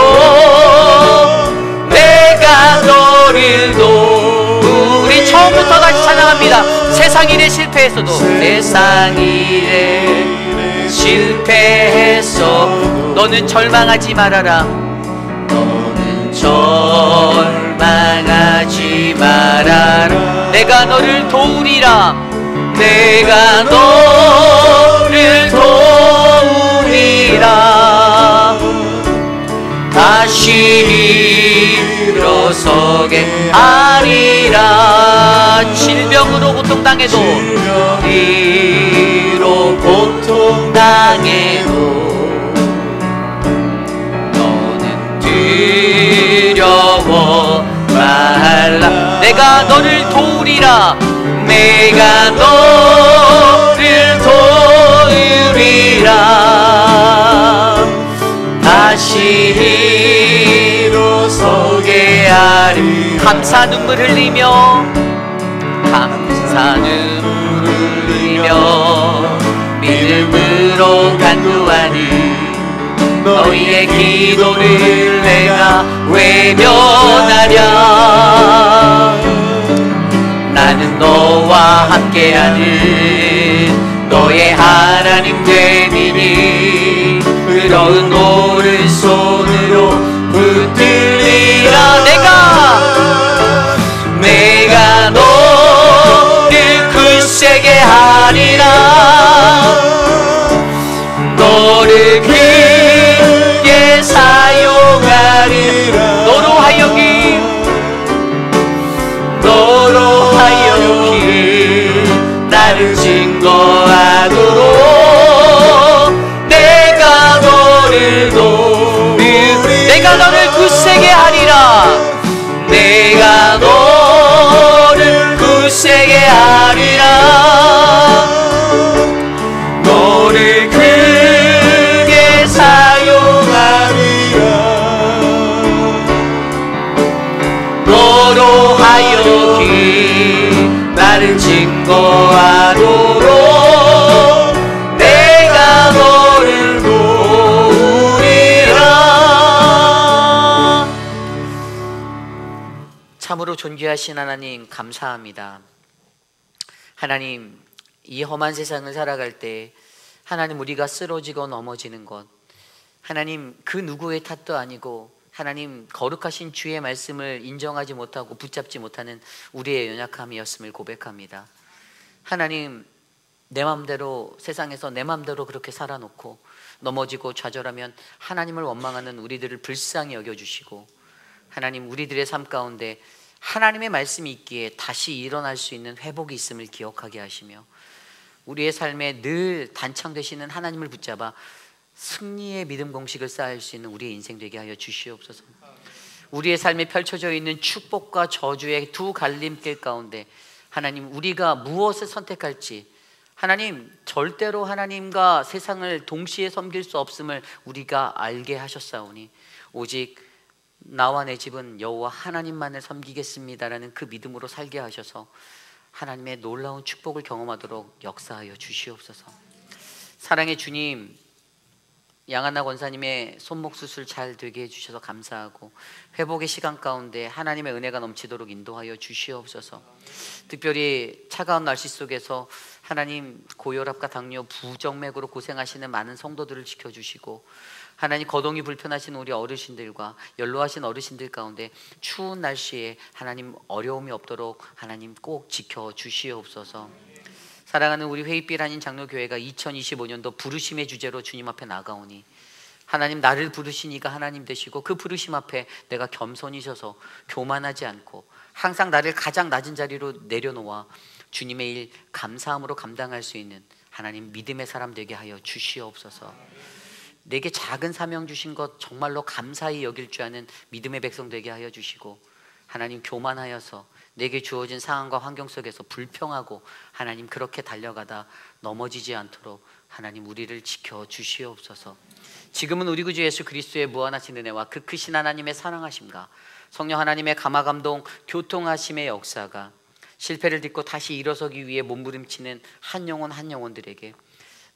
내가 너를 우리 처음부터 다시 찬양합니다. 세상 일에 실패했어도, 세상 일에 실패했어 너는 절망하지 말아라. 너는 절망하지 말아라. 내가 너를 도우리라. 내가 너를 도우리라. 다시 일어서게 하리라. 질병으로 고통당해도, 너는 두려워 말라. 내가 너를 도우리라. 내가 너를 도우리라. 다시 일어서게 하리. 감사 눈물 흘리며 감사 눈물 흘리며 믿음으로 간구하니 너희의 기도를 내가 외면하랴. 나는 너와 함께하는 너의 하나님 되리니 그러한 오른손으로 붙들리라. 내가 너를 굳세게 하리라. 너를 크게 사용하리라. 너로 하여금 나를 증거하도록 내가 너를 굳세게 하리라. 내가 너를 굳세게 하리라. 너를 크게 사용하리라. 너로 하여금 나를 증거하도록 내가 너를 도우리라. 참으로 존귀하신 하나님 감사합니다. 하나님, 이 험한 세상을 살아갈 때 하나님 우리가 쓰러지고 넘어지는 것, 하나님 그 누구의 탓도 아니고 하나님 거룩하신 주의 말씀을 인정하지 못하고 붙잡지 못하는 우리의 연약함이었음을 고백합니다. 하나님, 내 맘대로 세상에서 내 맘대로 그렇게 살아놓고 넘어지고 좌절하면 하나님을 원망하는 우리들을 불쌍히 여겨주시고, 하나님 우리들의 삶 가운데 하나님의 말씀이 있기에 다시 일어날 수 있는 회복이 있음을 기억하게 하시며, 우리의 삶에 늘 단창 되시는 하나님을 붙잡아 승리의 믿음 공식을 쌓을 수 있는 우리의 인생 되게 하여 주시옵소서. 우리의 삶에 펼쳐져 있는 축복과 저주의 두 갈림길 가운데 하나님 우리가 무엇을 선택할지, 하나님 절대로 하나님과 세상을 동시에 섬길 수 없음을 우리가 알게 하셨사오니 오직 나와 내 집은 여호와 하나님만을 섬기겠습니다라는 그 믿음으로 살게 하셔서 하나님의 놀라운 축복을 경험하도록 역사하여 주시옵소서. 사랑의 주님, 양한나 권사님의 손목 수술 잘 되게 해주셔서 감사하고, 회복의 시간 가운데 하나님의 은혜가 넘치도록 인도하여 주시옵소서. 특별히 차가운 날씨 속에서 하나님 고혈압과 당뇨, 부정맥으로 고생하시는 많은 성도들을 지켜주시고, 하나님 거동이 불편하신 우리 어르신들과 연로하신 어르신들 가운데 추운 날씨에 하나님 어려움이 없도록 하나님 꼭 지켜주시옵소서. 사랑하는 우리 회의빛 한인 장로교회가 2025년도 부르심의 주제로 주님 앞에 나가오니, 하나님 나를 부르시니까 하나님 되시고 그 부르심 앞에 내가 겸손히 서서 교만하지 않고 항상 나를 가장 낮은 자리로 내려놓아 주님의 일 감사함으로 감당할 수 있는 하나님 믿음의 사람 되게 하여 주시옵소서. 내게 작은 사명 주신 것 정말로 감사히 여길 줄 아는 믿음의 백성 되게 하여 주시고, 하나님 교만하여서 내게 주어진 상황과 환경 속에서 불평하고 하나님 그렇게 달려가다 넘어지지 않도록 하나님 우리를 지켜 주시옵소서. 지금은 우리 구주 예수 그리스도의 무한하신 은혜와 그 크신 하나님의 사랑하심과 성령 하나님의 감화감동 교통하심의 역사가 실패를 딛고 다시 일어서기 위해 몸부림치는 한 영혼 한 영혼들에게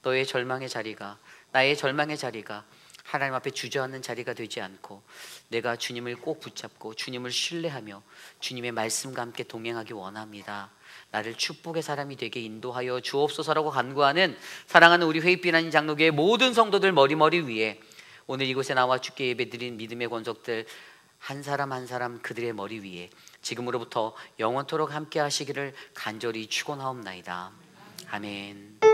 너의 절망의 자리가, 나의 절망의 자리가 하나님 앞에 주저앉는 자리가 되지 않고 내가 주님을 꼭 붙잡고 주님을 신뢰하며 주님의 말씀과 함께 동행하기 원합니다. 나를 축복의 사람이 되게 인도하여 주옵소서라고 간구하는 사랑하는 우리 회의빛 한인 장로교회 모든 성도들 머리 위에 오늘 이곳에 나와 주께 예배드린 믿음의 권속들 한 사람 한 사람 그들의 머리 위에 지금으로부터 영원토록 함께 하시기를 간절히 축원하옵나이다. 아멘.